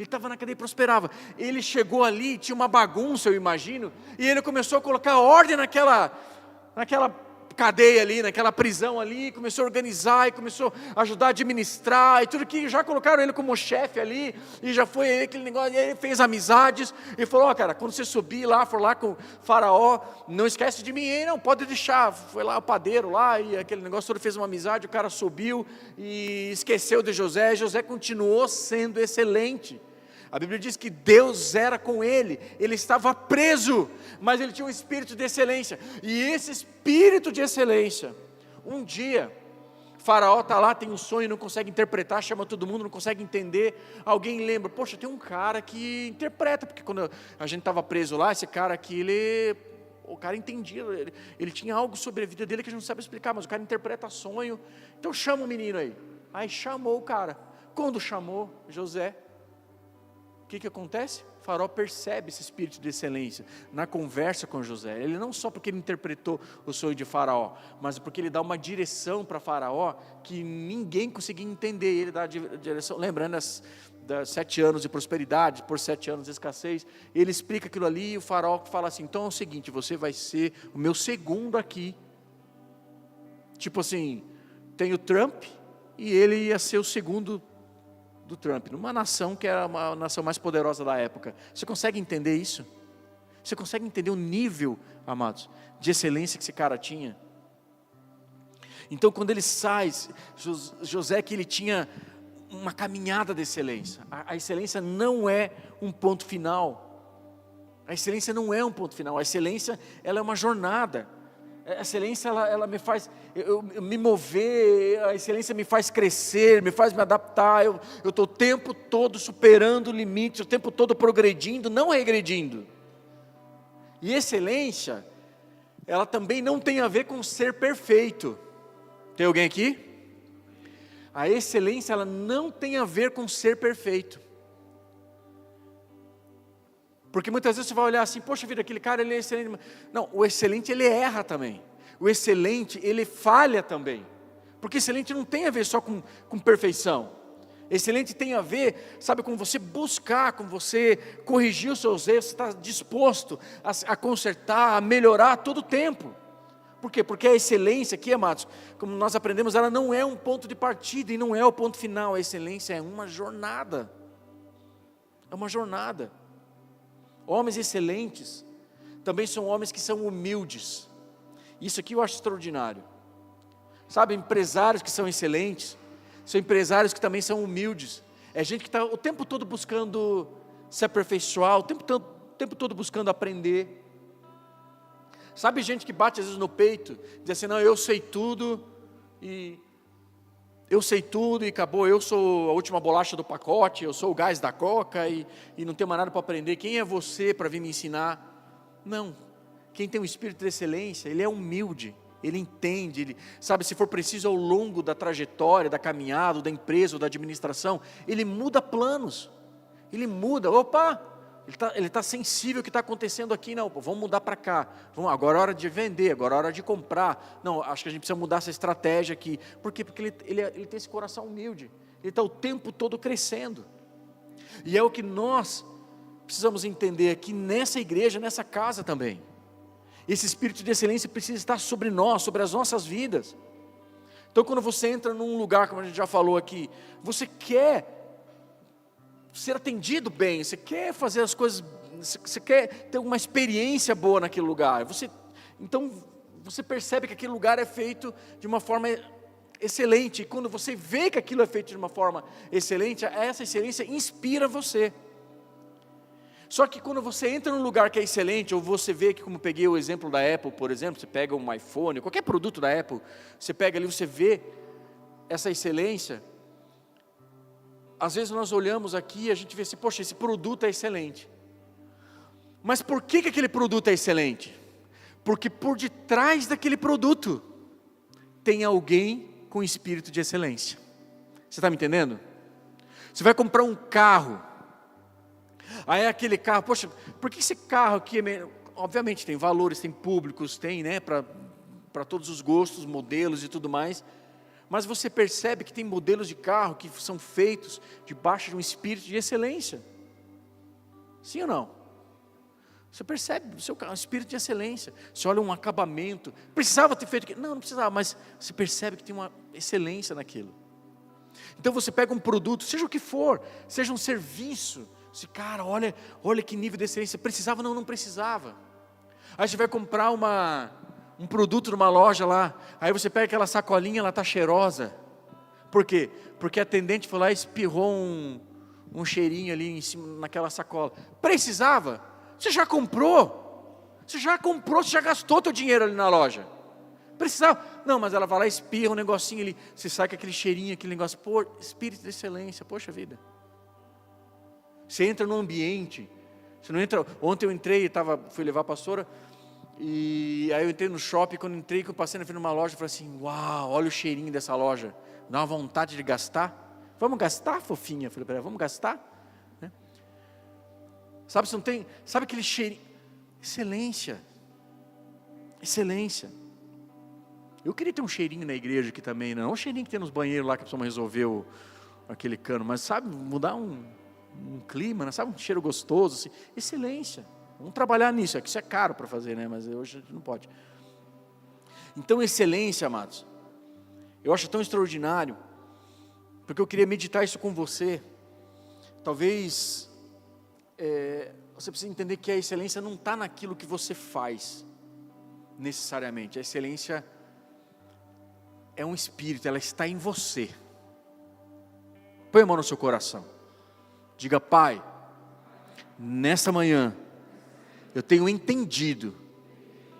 A: Ele estava na cadeia e prosperava. Ele chegou ali, tinha uma bagunça, eu imagino, e ele começou a colocar ordem naquela cadeia ali, naquela prisão ali, começou a organizar e começou a ajudar a administrar, e tudo que já colocaram ele como chefe ali, e já foi ele, aquele negócio, e ele fez amizades, e falou, cara, quando você subir lá, for lá com o faraó, não esquece de mim, hein, não, pode deixar. Foi lá o padeiro lá, e aquele negócio todo, fez uma amizade, o cara subiu, e esqueceu de José. José continuou sendo excelente. A Bíblia diz que Deus era com ele estava preso, mas ele tinha um espírito de excelência, e esse espírito de excelência, um dia, Faraó está lá, tem um sonho, não consegue interpretar, chama todo mundo, não consegue entender, alguém lembra, poxa, tem um cara que interpreta, porque quando a gente estava preso lá, esse cara aqui, o cara entendia, ele tinha algo sobre a vida dele que a gente não sabe explicar, mas o cara interpreta sonho, então chama o menino aí chamou o cara, quando chamou José, o que acontece? O faraó percebe esse espírito de excelência na conversa com José. Ele não só porque ele interpretou o sonho de Faraó, mas porque ele dá uma direção para Faraó que ninguém conseguia entender. Ele dá a direção, lembrando das 7 anos de prosperidade, por 7 anos de escassez. Ele explica aquilo ali e o Faraó fala assim, então é o seguinte, você vai ser o meu segundo aqui. Tipo assim, tem o Trump e ele ia ser o segundo do Trump, numa nação que era uma nação mais poderosa da época. Você consegue entender isso? Você consegue entender o nível, amados, de excelência que esse cara tinha? Então quando ele sai, José, que ele tinha uma caminhada de excelência. A excelência não é um ponto final. A excelência não é um ponto final. A excelência, ela é uma jornada. A excelência, ela me faz eu me mover, a excelência me faz crescer, me faz me adaptar, eu estou o tempo todo superando limites, o tempo todo progredindo, não regredindo. E excelência, ela também não tem a ver com ser perfeito. Tem alguém aqui? A excelência, ela não tem a ver com ser perfeito. Porque muitas vezes você vai olhar assim, poxa vida, aquele cara ele é excelente. Não, o excelente ele erra também. O excelente ele falha também. Porque excelente não tem a ver só com perfeição. Excelente tem a ver, sabe, com você buscar, com você corrigir os seus erros, você está disposto a consertar, a melhorar a todo tempo. Por quê? Porque a excelência aqui, amados, como nós aprendemos, ela não é um ponto de partida e não é o ponto final. A excelência é uma jornada. É uma jornada. Homens excelentes também são homens que são humildes. Isso aqui eu acho extraordinário. Sabe, empresários que são excelentes, são empresários que também são humildes. É gente que está o tempo todo buscando se aperfeiçoar, o tempo todo buscando aprender. Sabe, gente que bate às vezes no peito, diz assim, não, eu sei tudo e acabou, eu sou a última bolacha do pacote, eu sou o gás da coca e não tenho mais nada para aprender. Quem é você para vir me ensinar? Não, quem tem um espírito de excelência, ele é humilde, ele entende, ele sabe, se for preciso ao longo da trajetória, da caminhada, da empresa ou da administração, ele muda planos, ele muda, ele está sensível ao que está acontecendo aqui, não, vamos mudar para cá, agora é hora de vender, agora é hora de comprar, não, acho que a gente precisa mudar essa estratégia aqui. Por quê? Porque ele tem esse coração humilde, ele está o tempo todo crescendo, e é o que nós precisamos entender aqui nessa igreja, nessa casa também. Esse espírito de excelência precisa estar sobre nós, sobre as nossas vidas. Então quando você entra num lugar, como a gente já falou aqui, você quer ser atendido bem, você quer fazer as coisas, você quer ter uma experiência boa naquele lugar, então você percebe que aquele lugar é feito de uma forma excelente, e quando você vê que aquilo é feito de uma forma excelente, essa excelência inspira você. Só que quando você entra num lugar que é excelente, ou você vê que, como peguei o exemplo da Apple, por exemplo, você pega um iPhone, qualquer produto da Apple, você pega ali, você vê essa excelência. Às vezes nós olhamos aqui e a gente vê assim, poxa, esse produto é excelente. Mas por que aquele produto é excelente? Porque por detrás daquele produto tem alguém com espírito de excelência. Você está me entendendo? Você vai comprar um carro, aí aquele carro, poxa, por que esse carro aqui é melhor? Obviamente tem valores, tem públicos, tem, né, para todos os gostos, modelos e tudo mais. mas você percebe que tem modelos de carro que são feitos debaixo de um espírito de excelência. Sim ou não? Você percebe o seu carro, um espírito de excelência. Você olha um acabamento, precisava ter feito aquilo? Não precisava, mas você percebe que tem uma excelência naquilo. Então você pega um produto, seja o que for, seja um serviço, você, cara, olha que nível de excelência, precisava? Não precisava. Aí você vai comprar um produto numa loja lá, aí você pega aquela sacolinha, ela está cheirosa. Por quê? Porque a atendente foi lá e espirrou um cheirinho ali em cima, naquela sacola. Precisava? Você já comprou, você já gastou teu dinheiro ali na loja. Precisava? Não, mas ela vai lá e espirra um negocinho ali, você sai com aquele cheirinho, aquele negócio, pô, espírito de excelência, poxa vida. Você entra num ambiente, você não entra. Ontem eu entrei, fui levar a pastora, e aí eu entrei no shopping, quando entrei, que eu passei na frente de uma loja, eu falei assim, uau, olha o cheirinho dessa loja, dá uma vontade de gastar. Vamos gastar, fofinha? Eu falei para ela, vamos gastar? Né? Sabe, você não tem, sabe aquele cheirinho? Excelência. Eu queria ter um cheirinho na igreja aqui também, não um cheirinho que tem nos banheiros lá, que precisamos resolver aquele cano, mas sabe, mudar um clima, né? Sabe, um cheiro gostoso, assim. Excelência. Vamos trabalhar nisso, é que isso é caro para fazer, né? Mas hoje a gente não pode. Então, excelência, amados, eu acho tão extraordinário, porque eu queria meditar isso com você. Talvez você precise entender que a excelência não está naquilo que você faz, necessariamente. A excelência é um espírito, ela está em você. Põe a mão no seu coração. Diga, Pai, nessa manhã, eu tenho entendido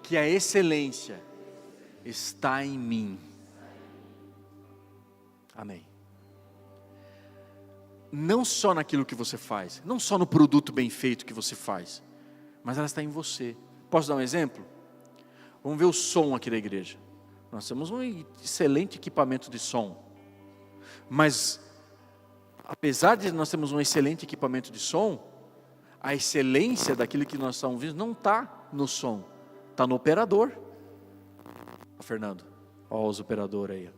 A: que a excelência está em mim. Amém. Não só naquilo que você faz, não só no produto bem feito que você faz, mas ela está em você. Posso dar um exemplo? Vamos ver o som aqui da igreja. Nós temos um excelente equipamento de som, mas apesar de nós termos um excelente equipamento de som, a excelência daquilo que nós estamos vendo não está no som, está no operador. Fernando, olha os operadores aí.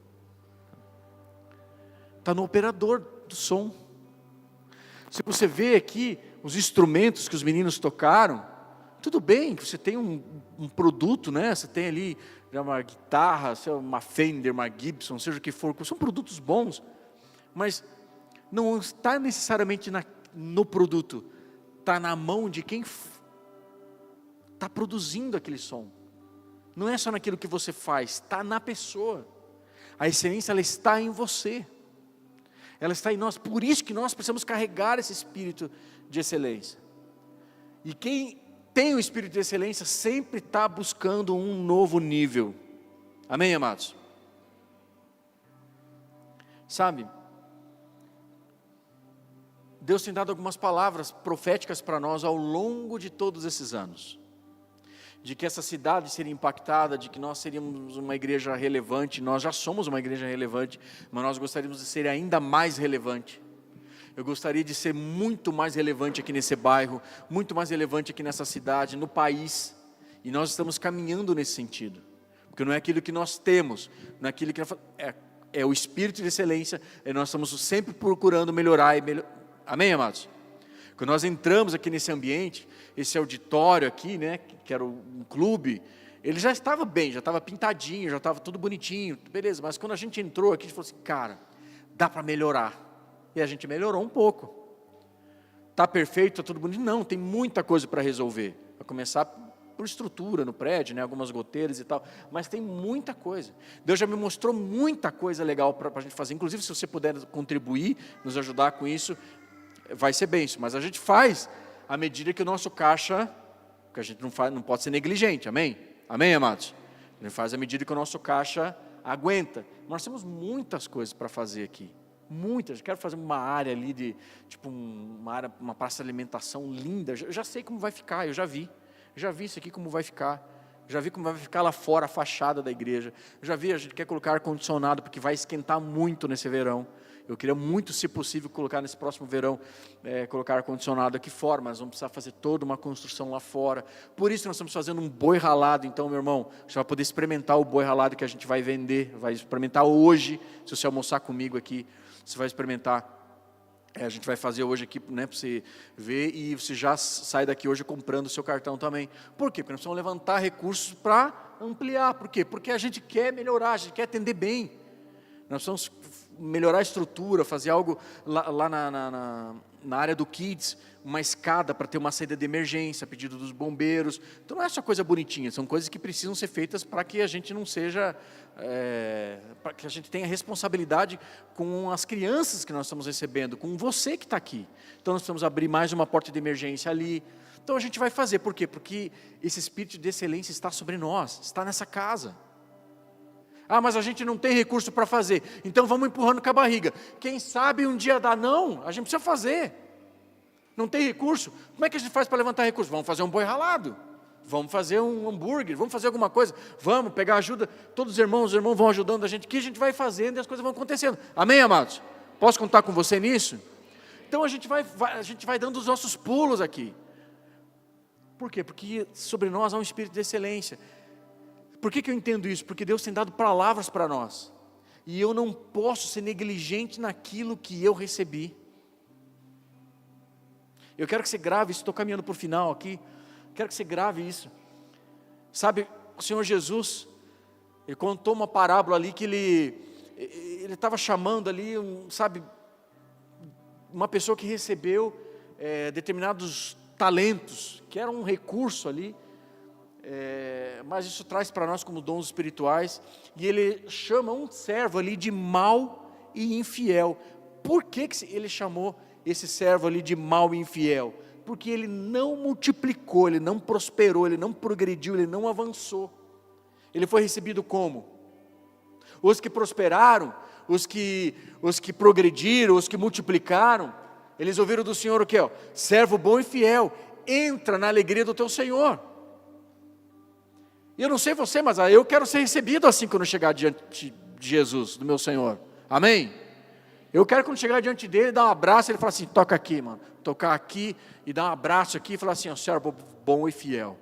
A: Está no operador do som. Se você vê aqui os instrumentos que os meninos tocaram, tudo bem que você tem um produto, né? Você tem ali uma guitarra, uma Fender, uma Gibson, seja o que for, são produtos bons, mas não está necessariamente no produto, está na mão de quem está produzindo aquele som. Não é só naquilo que você faz, está na pessoa. A excelência, ela está em você. Ela está em nós, por isso que nós precisamos carregar esse espírito de excelência. E quem tem o espírito de excelência sempre está buscando um novo nível. Amém, amados? Sabe, Deus tem dado algumas palavras proféticas para nós ao longo de todos esses anos. De que essa cidade seria impactada, de que nós seríamos uma igreja relevante. Nós já somos uma igreja relevante, mas nós gostaríamos de ser ainda mais relevante. Eu gostaria de ser muito mais relevante aqui nesse bairro, muito mais relevante aqui nessa cidade, no país. E nós estamos caminhando nesse sentido. Porque não é aquilo que nós temos, não é aquilo que é o espírito de excelência, e nós estamos sempre procurando melhorar. Amém, amados? Quando nós entramos aqui nesse ambiente, esse auditório aqui, né, que era um clube, ele já estava bem, já estava pintadinho, já estava tudo bonitinho, beleza, mas quando a gente entrou aqui, a gente falou assim, cara, dá para melhorar. E a gente melhorou um pouco. Está perfeito, está tudo bonito? Não, tem muita coisa para resolver. Vai começar por estrutura no prédio, né, algumas goteiras e tal, mas tem muita coisa. Deus já me mostrou muita coisa legal para a gente fazer, inclusive se você puder contribuir, nos ajudar com isso, vai ser bênção, mas a gente faz à medida que o nosso caixa, que a gente não pode ser negligente, amém? Amém, amados? A gente faz à medida que o nosso caixa aguenta. Nós temos muitas coisas para fazer aqui, muitas. Eu quero fazer uma área ali uma praça de alimentação linda. Eu já sei como vai ficar, eu já vi isso aqui como vai ficar. Já vi como vai ficar lá fora a fachada da igreja. Já vi, a gente quer colocar ar-condicionado porque vai esquentar muito nesse verão. Eu queria muito, se possível, colocar nesse próximo verão, colocar ar-condicionado aqui fora, mas vamos precisar fazer toda uma construção lá fora. Por isso nós estamos fazendo um boi ralado. Então, meu irmão, você vai poder experimentar o boi ralado que a gente vai vender, vai experimentar hoje. Se você almoçar comigo aqui, você vai experimentar. A gente vai fazer hoje aqui, né, para você ver, e você já sai daqui hoje comprando o seu cartão também. Por quê? Porque nós precisamos levantar recursos para ampliar. Por quê? Porque a gente quer melhorar, a gente quer atender bem. Nós precisamos melhorar a estrutura, fazer algo lá na área do Kids, uma escada para ter uma saída de emergência, pedido dos bombeiros. Então não é só coisa bonitinha, são coisas que precisam ser feitas para que a gente não seja, para que a gente tenha responsabilidade com as crianças que nós estamos recebendo, com você que está aqui. Então nós precisamos abrir mais uma porta de emergência ali. Então a gente vai fazer, por quê? Porque esse espírito de excelência está sobre nós, está nessa casa. Ah, mas a gente não tem recurso para fazer, então vamos empurrando com a barriga. Quem sabe um dia dá não, a gente precisa fazer. Não tem recurso, como é que a gente faz para levantar recurso? Vamos fazer um boi ralado, vamos fazer um hambúrguer, vamos fazer alguma coisa, vamos pegar ajuda, todos os irmãos vão ajudando a gente, que a gente vai fazendo e as coisas vão acontecendo. Amém, amados? Posso contar com você nisso? Então a gente vai dando os nossos pulos aqui. Por quê? Porque sobre nós há um espírito de excelência. Por que eu entendo isso? Porque Deus tem dado palavras para nós, e eu não posso ser negligente naquilo que eu recebi. Eu quero que você grave isso, estou caminhando para o final aqui, quero que você grave isso. Sabe, o Senhor Jesus, Ele contou uma parábola ali, que Ele estava chamando ali, uma pessoa que recebeu determinados talentos, que era um recurso ali, mas isso traz para nós como dons espirituais, e Ele chama um servo ali de mau e infiel. Por que Ele chamou esse servo ali de mau e infiel? Porque ele não multiplicou, ele não prosperou, ele não progrediu, ele não avançou. Ele foi recebido como? Os que prosperaram, os que progrediram, os que multiplicaram, eles ouviram do Senhor o quê? Servo bom e fiel, entra na alegria do teu Senhor. E eu não sei você, mas eu quero ser recebido assim quando eu chegar diante de Jesus, do meu Senhor. Amém? Eu quero quando chegar diante dele, dar um abraço, ele fala assim, toca aqui, mano. Tocar aqui e dar um abraço aqui e falar assim, servo bom e fiel.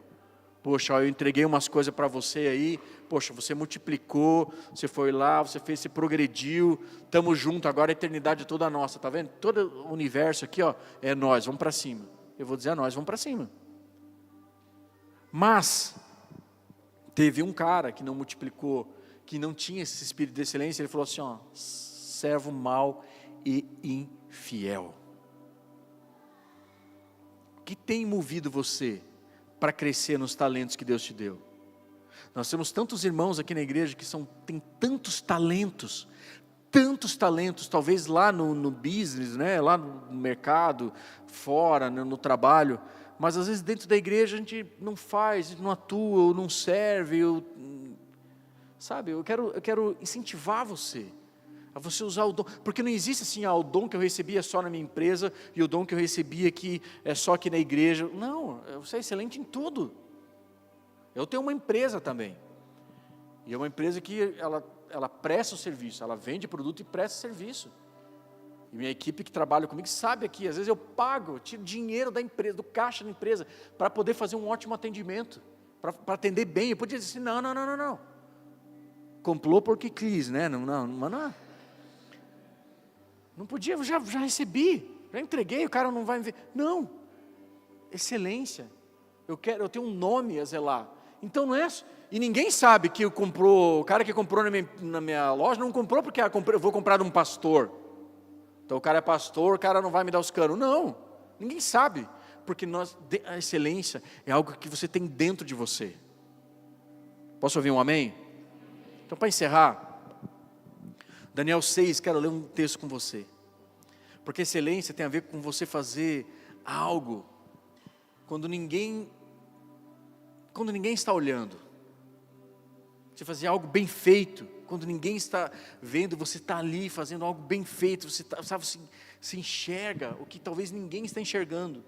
A: Poxa, eu entreguei umas coisas para você aí, poxa, você multiplicou, você foi lá, você fez, você progrediu, estamos juntos, agora a eternidade é toda nossa, tá vendo? Todo o universo aqui, é nós, vamos para cima. Eu vou dizer a nós, vamos para cima. Mas teve um cara que não multiplicou, que não tinha esse espírito de excelência, ele falou assim, servo mau e infiel. O que tem movido você para crescer nos talentos que Deus te deu? Nós temos tantos irmãos aqui na igreja que têm tantos talentos, talvez lá no business, né, lá no mercado, fora, no trabalho, mas às vezes dentro da igreja a gente não faz, não atua, ou não serve, sabe, eu quero incentivar você, a você usar o dom, porque não existe assim, o dom que eu recebi é só na minha empresa, e o dom que eu recebi aqui é só aqui na igreja. Não, você é excelente em tudo. Eu tenho uma empresa também, e é uma empresa que ela presta o serviço, ela vende produto e presta serviço, e minha equipe que trabalha comigo sabe aqui, às vezes eu tiro dinheiro da empresa, do caixa da empresa, para poder fazer um ótimo atendimento, para atender bem. Eu podia dizer assim, não, comprou porque quis, né, não. Não podia, eu já recebi, já entreguei, o cara não vai me ver. Não, excelência, eu tenho um nome a zelar. Então não é, e ninguém sabe que o cara que comprou na minha loja não comprou porque eu vou comprar de um pastor. Então o cara é pastor, o cara não vai me dar os canos. Não, ninguém sabe, porque a excelência é algo que você tem dentro de você. Posso ouvir um amém? Então, para encerrar, Daniel 6, quero ler um texto com você, porque excelência tem a ver com você fazer algo quando ninguém está olhando, você fazer algo bem feito, quando ninguém está vendo, você está ali fazendo algo bem feito, você se enxerga o que talvez ninguém está enxergando,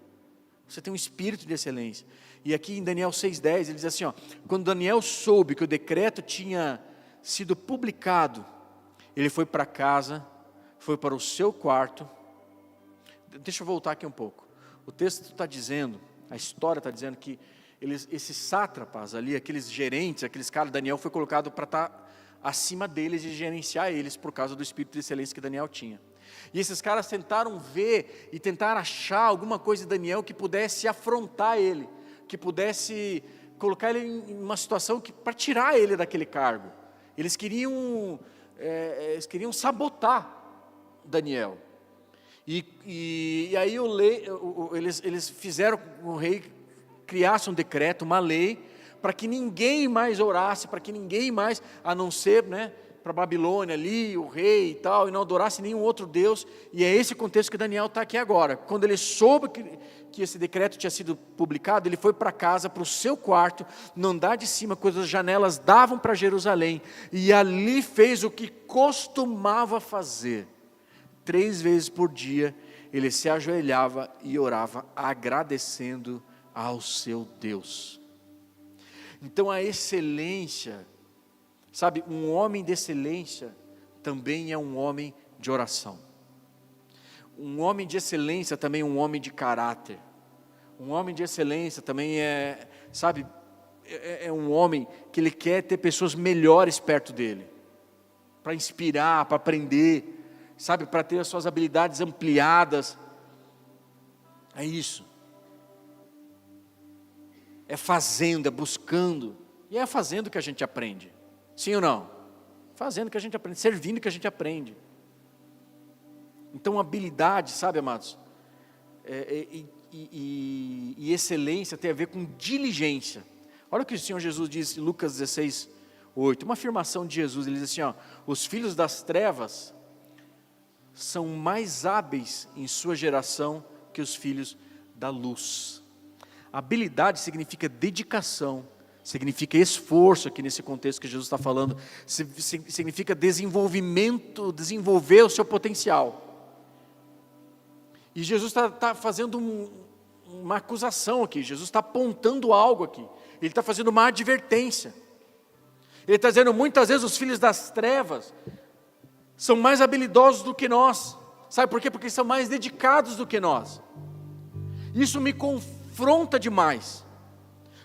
A: você tem um espírito de excelência. E aqui em Daniel 6,10, ele diz assim, quando Daniel soube que o decreto tinha sido publicado, ele foi para casa, foi para o seu quarto. Deixa eu voltar aqui um pouco. O texto está dizendo, a história está dizendo que esses sátrapas ali, aqueles gerentes, aqueles caras, Daniel foi colocado para estar acima deles e gerenciar eles por causa do espírito de excelência que Daniel tinha. E esses caras tentaram ver e tentaram achar alguma coisa de Daniel que pudesse afrontar ele, que pudesse colocar ele em uma situação para tirar ele daquele cargo. Eles queriam sabotar Daniel. E aí eles fizeram com o rei criasse um decreto, uma lei, para que ninguém mais orasse, para que ninguém mais, a não ser, para a Babilônia ali, o rei e tal, e não adorasse nenhum outro Deus. E é esse contexto que Daniel está aqui agora. Quando ele soube que esse decreto tinha sido publicado, ele foi para casa, para o seu quarto, no andar de cima, quando as janelas davam para Jerusalém, e ali fez o que costumava fazer. 3 vezes por dia, ele se ajoelhava e orava, agradecendo ao seu Deus. Então a excelência, sabe, um homem de excelência também é um homem de oração. Um homem de excelência também é um homem de caráter. Um homem de excelência também é um homem que ele quer ter pessoas melhores perto dele, para inspirar, para aprender, sabe, para ter as suas habilidades ampliadas. É isso. É fazendo, é buscando, e é fazendo que a gente aprende, sim ou não? Fazendo que a gente aprende, servindo que a gente aprende. Então habilidade, sabe, amados, e excelência tem a ver com diligência. Olha o que o Senhor Jesus diz em Lucas 16:8, uma afirmação de Jesus, ele diz assim, os filhos das trevas são mais hábeis em sua geração que os filhos da luz. Habilidade significa dedicação, significa esforço, aqui nesse contexto que Jesus está falando, significa desenvolvimento, desenvolver o seu potencial. E Jesus está fazendo uma acusação aqui, Jesus está apontando algo aqui, Ele está fazendo uma advertência. Ele está dizendo, muitas vezes os filhos das trevas são mais habilidosos do que nós. Sabe por quê? Porque eles são mais dedicados do que nós. Isso me confronta demais,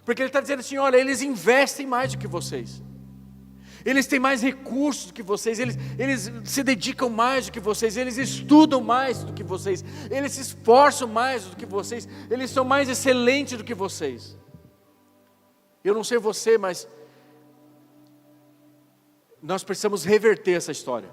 A: porque ele está dizendo assim, olha, eles investem mais do que vocês, eles têm mais recursos do que vocês, eles se dedicam mais do que vocês, eles estudam mais do que vocês, eles se esforçam mais do que vocês, eles são mais excelentes do que vocês. Eu não sei você, mas nós precisamos reverter essa história,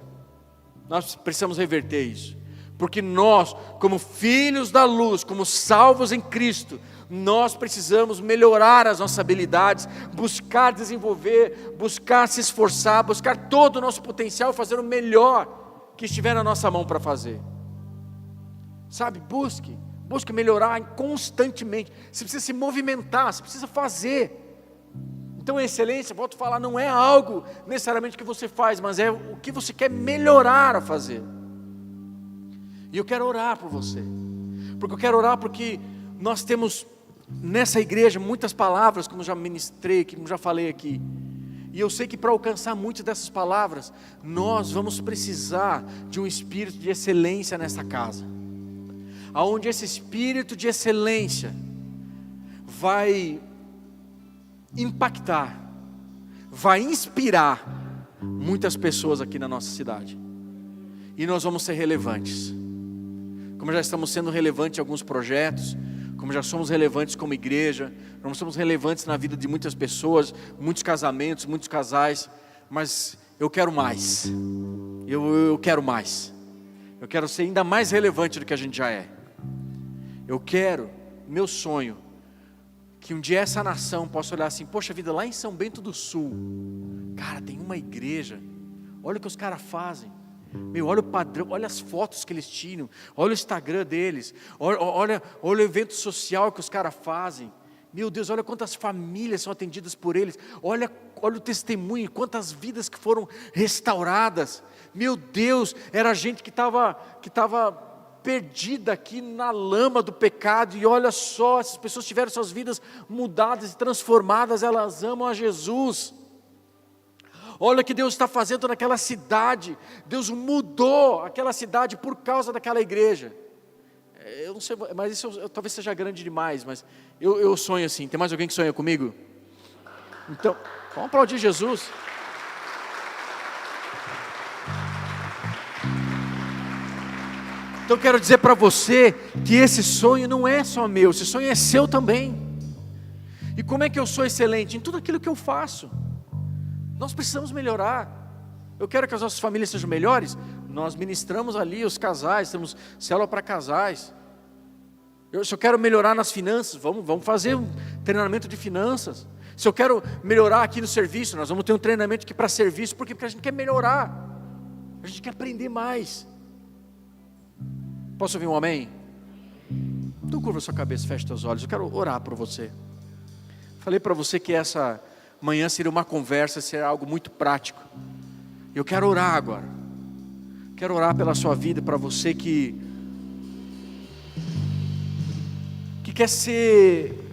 A: nós precisamos reverter isso. Porque nós, como filhos da luz, como salvos em Cristo, nós precisamos melhorar as nossas habilidades, buscar desenvolver, buscar se esforçar, buscar todo o nosso potencial, fazer o melhor que estiver na nossa mão para fazer. Sabe, busque melhorar constantemente. Você precisa se movimentar, você precisa fazer. Então a excelência, volto a falar, não é algo necessariamente que você faz, mas é o que você quer melhorar a fazer. E eu quero orar por você, porque nós temos nessa igreja muitas palavras, como já ministrei, como já falei aqui, e eu sei que para alcançar muitas dessas palavras, nós vamos precisar de um espírito de excelência nessa casa, aonde esse espírito de excelência vai impactar, vai inspirar muitas pessoas aqui na nossa cidade, e nós vamos ser relevantes. Como já estamos sendo relevantes em alguns projetos, como já somos relevantes como igreja, nós somos relevantes na vida de muitas pessoas, muitos casamentos, muitos casais, mas eu quero mais, eu quero mais, eu quero ser ainda mais relevante do que a gente já é. Eu quero, meu sonho, que um dia essa nação possa olhar assim, poxa vida, lá em São Bento do Sul, cara, tem uma igreja, olha o que os caras fazem. Olha o padrão, olha as fotos que eles tiram, olha o Instagram deles, olha o evento social que os caras fazem. Meu Deus, olha quantas famílias são atendidas por eles, olha o testemunho, quantas vidas que foram restauradas. Meu Deus, era gente que estava perdida aqui na lama do pecado, e olha só, essas pessoas tiveram suas vidas mudadas e transformadas, elas amam a Jesus. Olha o que Deus está fazendo naquela cidade. Deus mudou aquela cidade por causa daquela igreja. Eu não sei, mas isso talvez seja grande demais, mas eu sonho assim. Tem mais alguém que sonha comigo? Então, vamos aplaudir Jesus. Então eu quero dizer para você que esse sonho não é só meu, esse sonho é seu também. E como é que eu sou excelente? Em tudo aquilo que eu faço. Nós precisamos melhorar. Eu quero que as nossas famílias sejam melhores. Nós ministramos ali os casais, temos célula para casais. Se eu quero melhorar nas finanças, vamos fazer um treinamento de finanças. Se eu quero melhorar aqui no serviço, nós vamos ter um treinamento aqui para serviço. Por quê? Porque a gente quer melhorar. A gente quer aprender mais. Posso ouvir um amém? Então curva sua cabeça, feche seus olhos. Eu quero orar por você. Falei para você que essa manhã seria uma conversa, seria algo muito prático. Eu quero orar agora. Quero orar pela sua vida, para você que quer ser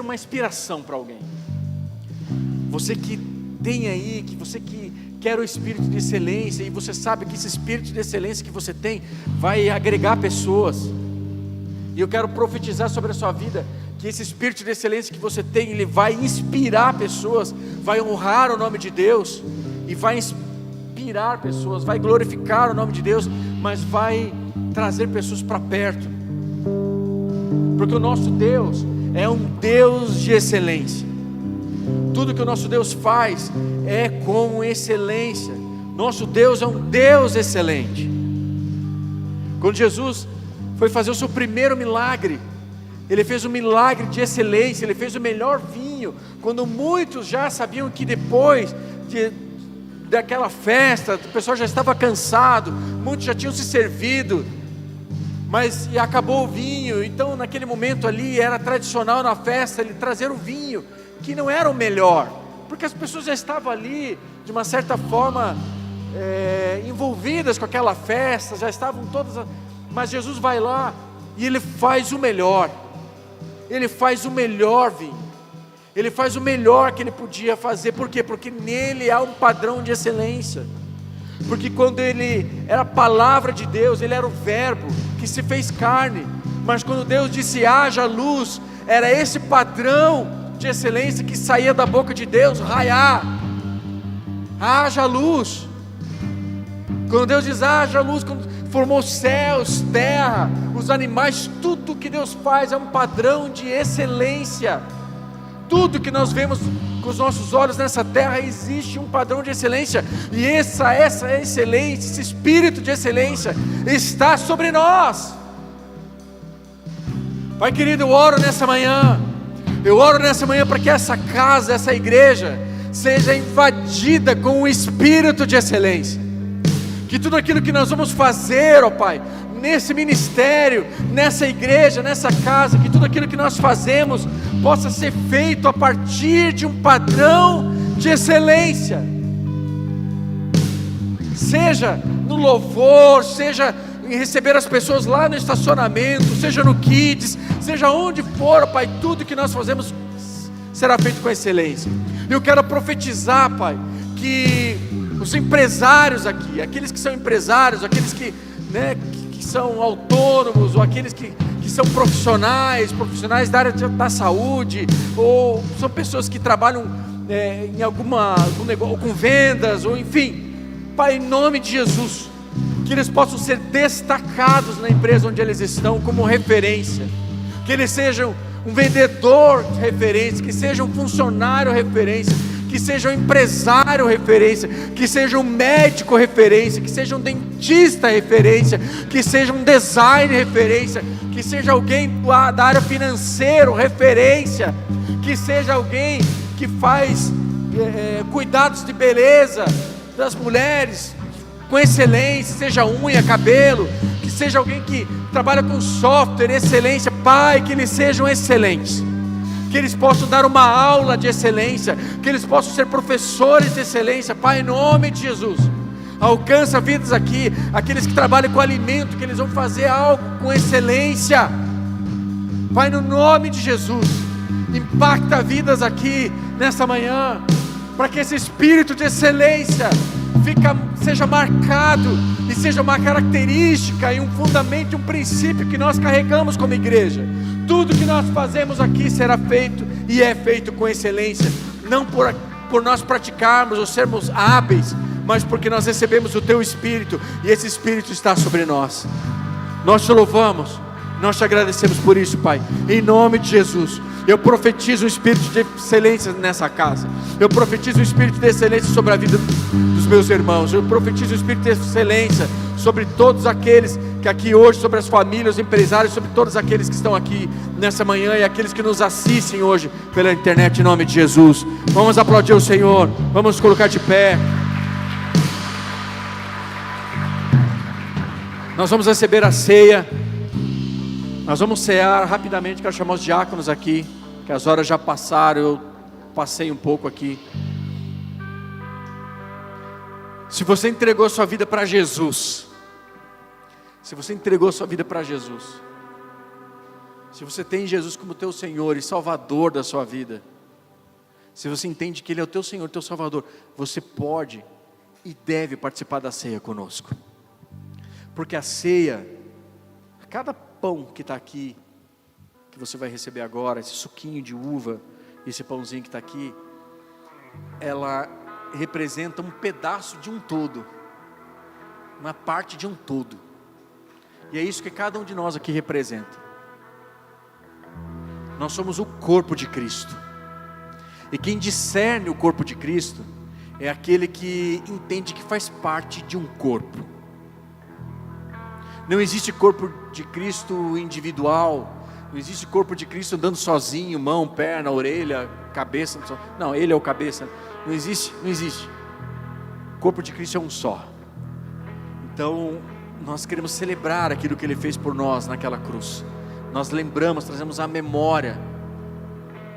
A: uma inspiração para alguém. Você que tem aí, você que quer o espírito de excelência, e você sabe que esse espírito de excelência que você tem vai agregar pessoas. E eu quero profetizar sobre a sua vida que esse espírito de excelência que você tem, ele vai inspirar pessoas, vai honrar o nome de Deus e vai inspirar pessoas, vai glorificar o nome de Deus, mas vai trazer pessoas para perto. Porque o nosso Deus é um Deus de excelência. Tudo que o nosso Deus faz é com excelência. Nosso Deus é um Deus excelente. Quando Jesus foi fazer o seu primeiro milagre, Ele fez um milagre de excelência, Ele fez o melhor vinho, quando muitos já sabiam que depois daquela festa, o pessoal já estava cansado, muitos já tinham se servido, mas acabou o vinho. Então naquele momento ali, era tradicional na festa, ele trazer o vinho, que não era o melhor, porque as pessoas já estavam ali, de uma certa forma, envolvidas com aquela festa, já estavam todas, mas Jesus vai lá, e Ele faz o melhor, Ele faz o melhor vinho, Ele faz o melhor que Ele podia fazer. Por quê? Porque nele há um padrão de excelência, porque quando Ele era a palavra de Deus, Ele era o verbo que se fez carne, mas quando Deus disse haja luz, era esse padrão de excelência que saía da boca de Deus, raiar, haja luz. Quando Deus diz haja luz, quando formou céus, terra, os animais, tudo que Deus faz é um padrão de excelência. Tudo que nós vemos com os nossos olhos nessa terra, existe um padrão de excelência, e essa excelência, esse espírito de excelência está sobre nós. Pai querido, eu oro nessa manhã para que essa casa, essa igreja seja invadida com o espírito de excelência, que tudo aquilo que nós vamos fazer, ó Pai, nesse ministério, nessa igreja, nessa casa, que tudo aquilo que nós fazemos possa ser feito a partir de um padrão de excelência, seja no louvor, seja em receber as pessoas lá no estacionamento, seja no Kids, seja onde for, Pai, tudo que nós fazemos será feito com excelência. Eu quero profetizar, Pai, que os empresários aqui, aqueles que são empresários, aqueles que são autônomos, ou aqueles que são profissionais da área da saúde, ou são pessoas que trabalham em algum negócio, com vendas, ou enfim, Pai, em nome de Jesus, que eles possam ser destacados na empresa onde eles estão como referência, que eles sejam um vendedor de referência, que seja um funcionário referência, que seja um empresário referência, que seja um médico referência, que seja um dentista referência, que seja um designer referência, que seja alguém da área financeira referência, que seja alguém que faz cuidados de beleza das mulheres com excelência, seja unha, cabelo, que seja alguém que trabalha com software, excelência. Pai, que eles sejam excelentes, que eles possam dar uma aula de excelência, que eles possam ser professores de excelência. Pai, em nome de Jesus, alcança vidas aqui, aqueles que trabalham com alimento, que eles vão fazer algo com excelência. Pai, no nome de Jesus, impacta vidas aqui nessa manhã, para que esse espírito de excelência seja marcado e seja uma característica e um fundamento, um princípio que nós carregamos como igreja. Tudo que nós fazemos aqui será feito e é feito com excelência, não por nós praticarmos ou sermos hábeis, mas porque nós recebemos o Teu Espírito e esse Espírito está sobre nós. Nós Te louvamos, nós Te agradecemos por isso, Pai, em nome de Jesus. Eu profetizo um espírito de excelência nessa casa. Eu profetizo um espírito de excelência sobre a vida dos meus irmãos. Eu profetizo um espírito de excelência sobre todos aqueles que aqui hoje, sobre as famílias, os empresários, sobre todos aqueles que estão aqui nessa manhã e aqueles que nos assistem hoje pela internet, em nome de Jesus. Vamos aplaudir o Senhor, vamos colocar de pé. Nós vamos receber a ceia. Nós vamos cear rapidamente. Quero chamar os diáconos aqui, que as horas já passaram, eu passei um pouco aqui. Se você entregou sua vida para Jesus, se você entregou sua vida para Jesus, se você tem Jesus como teu Senhor e Salvador da sua vida, se você entende que Ele é o teu Senhor, teu Salvador, você pode e deve participar da ceia conosco. Porque a ceia, cada pão que está aqui, que você vai receber agora, esse suquinho de uva, esse pãozinho que está aqui, ela representa um pedaço de um todo, uma parte de um todo, e é isso que cada um de nós aqui representa. Nós somos o corpo de Cristo, e quem discerne o corpo de Cristo, é aquele que entende que faz parte de um corpo. Não existe corpo de Cristo individual, não existe corpo de Cristo andando sozinho, mão, perna, orelha, cabeça. Não, Ele é o cabeça. Não existe. O corpo de Cristo é um só. Então, nós queremos celebrar aquilo que Ele fez por nós naquela cruz. Nós lembramos, trazemos à memória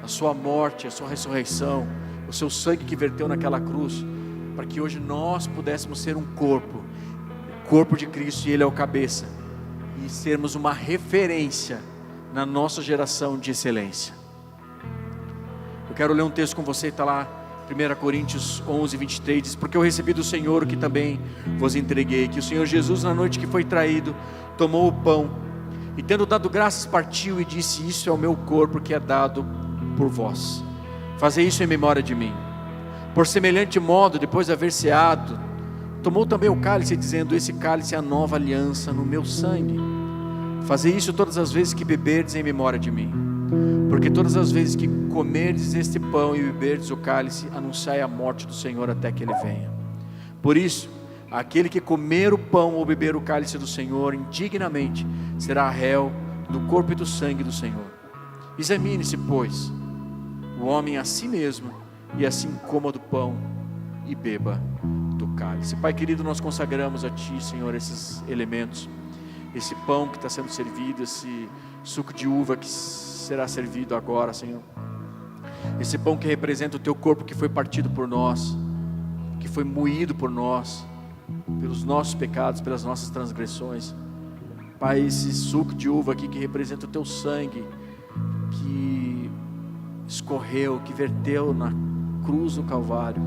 A: a sua morte, a sua ressurreição, o seu sangue que verteu naquela cruz, para que hoje nós pudéssemos ser um corpo de Cristo, e Ele é o cabeça, e sermos uma referência na nossa geração de excelência. Eu quero ler um texto com você, está lá, 1 Coríntios 11, 23, diz: porque eu recebi do Senhor o que também vos entreguei, que o Senhor Jesus, na noite que foi traído, tomou o pão, e tendo dado graças, partiu e disse: isso é o meu corpo que é dado por vós, fazei isso em memória de mim. Por semelhante modo, depois de haver ceado, tomou também o cálice, dizendo: esse cálice é a nova aliança no meu sangue. Fazei isso todas as vezes que beberdes em memória de mim. Porque todas as vezes que comerdes este pão e beberdes o cálice, anunciai a morte do Senhor até que Ele venha. Por isso, aquele que comer o pão ou beber o cálice do Senhor indignamente, será réu do corpo e do sangue do Senhor. Examine-se, pois, o homem a si mesmo, e assim coma do pão e beba do cálice. Pai querido, nós consagramos a Ti, Senhor, esses elementos, esse pão que está sendo servido, esse suco de uva que será servido agora, Senhor, esse pão que representa o Teu corpo que foi partido por nós, que foi moído por nós, pelos nossos pecados, pelas nossas transgressões. Pai, esse suco de uva aqui que representa o Teu sangue, que escorreu, que verteu na cruz do Calvário.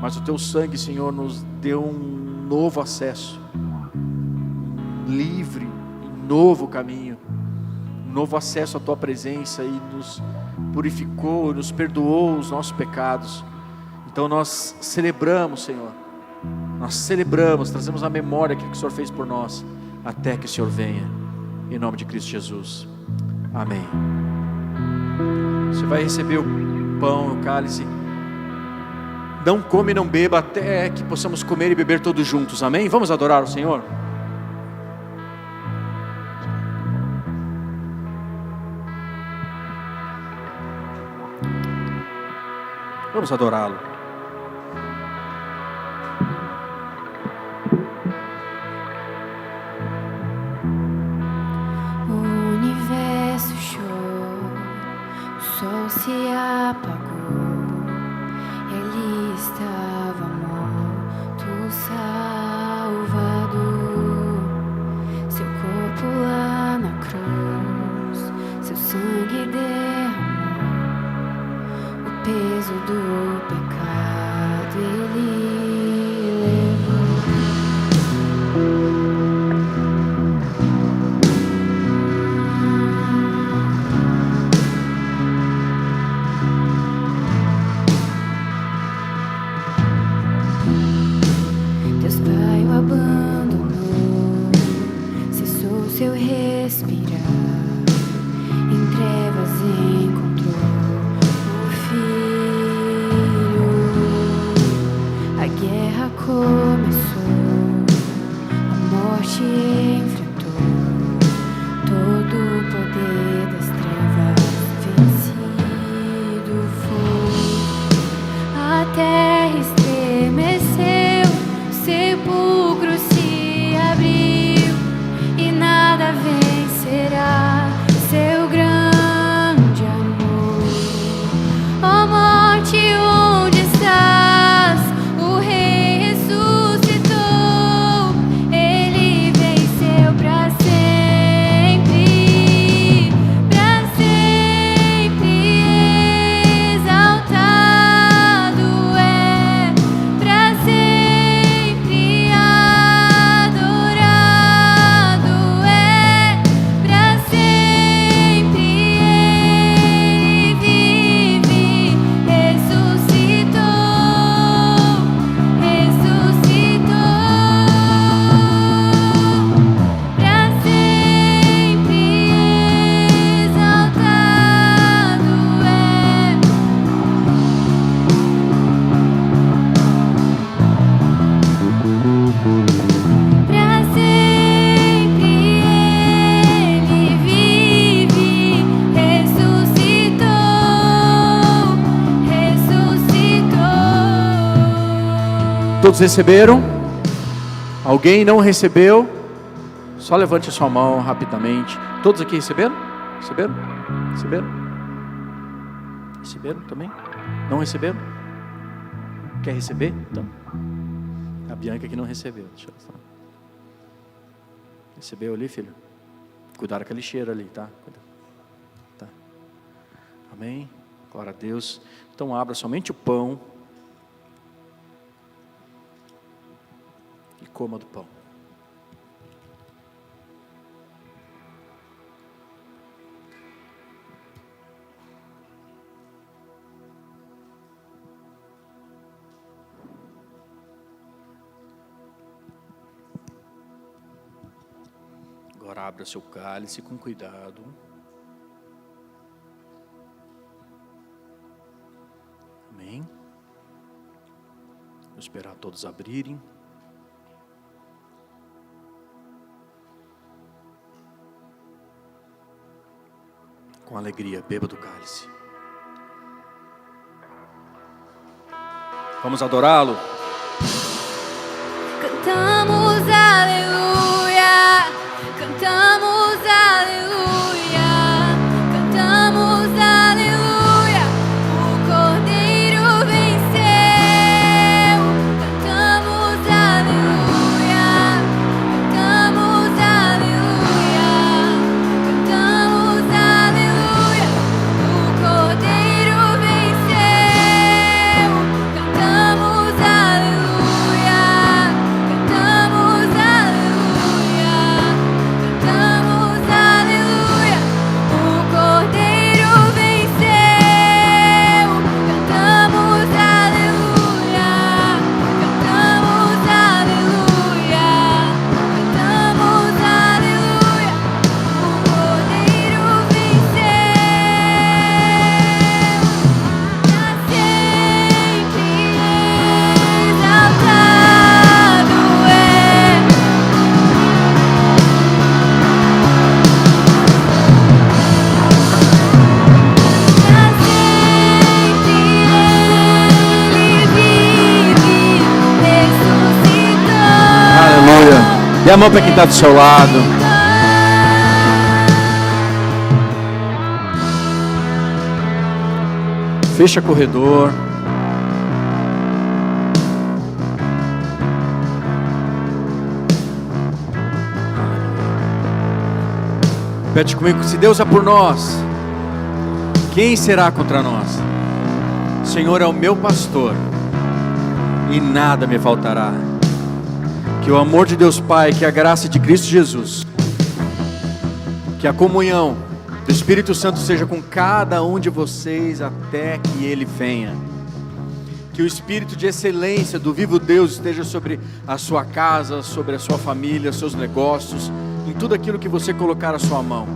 A: Mas o Teu sangue, Senhor, nos deu um novo acesso, livre, um novo caminho, um novo acesso à Tua presença, e nos purificou, nos perdoou os nossos pecados. Então nós celebramos, Senhor, nós celebramos, trazemos à memória aquilo que o Senhor fez por nós, até que o Senhor venha, em nome de Cristo Jesus, amém. Você vai receber o pão, o cálice. Não come e não beba até que possamos comer e beber todos juntos, amém? Vamos adorar o Senhor? Vamos adorá-lo.
B: O universo chorou, o sol se apagou. Ele estava morto, o Salvador. Seu corpo lá na cruz, seu sangue derramou o peso do pecado.
A: Todos receberam? Alguém não recebeu? Só levante a sua mão rapidamente. Todos aqui receberam? Receberam? Receberam? Receberam também? Não receberam? Quer receber? Então. A Bianca que não recebeu. Deixa eu falar. Recebeu ali, filho? Cuidado com a lixeira ali, tá? Tá. Amém? Glória a Deus. Então abra somente o pão e coma do pão. Agora abra seu cálice com cuidado. Amém. Vou esperar todos abrirem. Com alegria, beba do cálice. Vamos adorá-lo.
B: Cantamos aleluia, cantamos aleluia, cantamos aleluia, o Cordeiro venceu. Cantamos aleluia, cantamos aleluia, cantamos aleluia, o Cordeiro venceu. Cantamos aleluia, cantamos aleluia, cantamos aleluia, o Cordeiro venceu. Cantamos aleluia, cantamos aleluia, cantamos aleluia, o Cordeiro venceu. Pra sempre exaltado é. Pra sempre ele vive, ressuscitou.
A: Aleluia. Dê a mão para quem está do seu lado. Fecha corredor. Repete comigo: se Deus é por nós, quem será contra nós? O Senhor é o meu pastor e nada me faltará. Que o amor de Deus Pai, que a graça de Cristo Jesus, que a comunhão do Espírito Santo seja com cada um de vocês até que Ele venha. Que o Espírito de excelência do vivo Deus esteja sobre a sua casa, sobre a sua família, seus negócios, em tudo aquilo que você colocar a sua mão.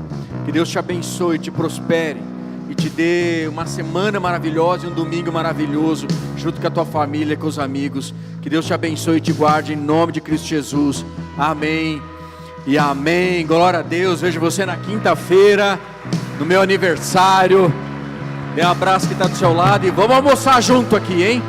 A: Que Deus te abençoe, te prospere e te dê uma semana maravilhosa e um domingo maravilhoso, junto com a tua família, com os amigos. Que Deus te abençoe e te guarde em nome de Cristo Jesus. Amém e amém. Glória a Deus. Vejo você na quinta-feira, no meu aniversário. Dê um abraço que está do seu lado e vamos almoçar junto aqui, hein?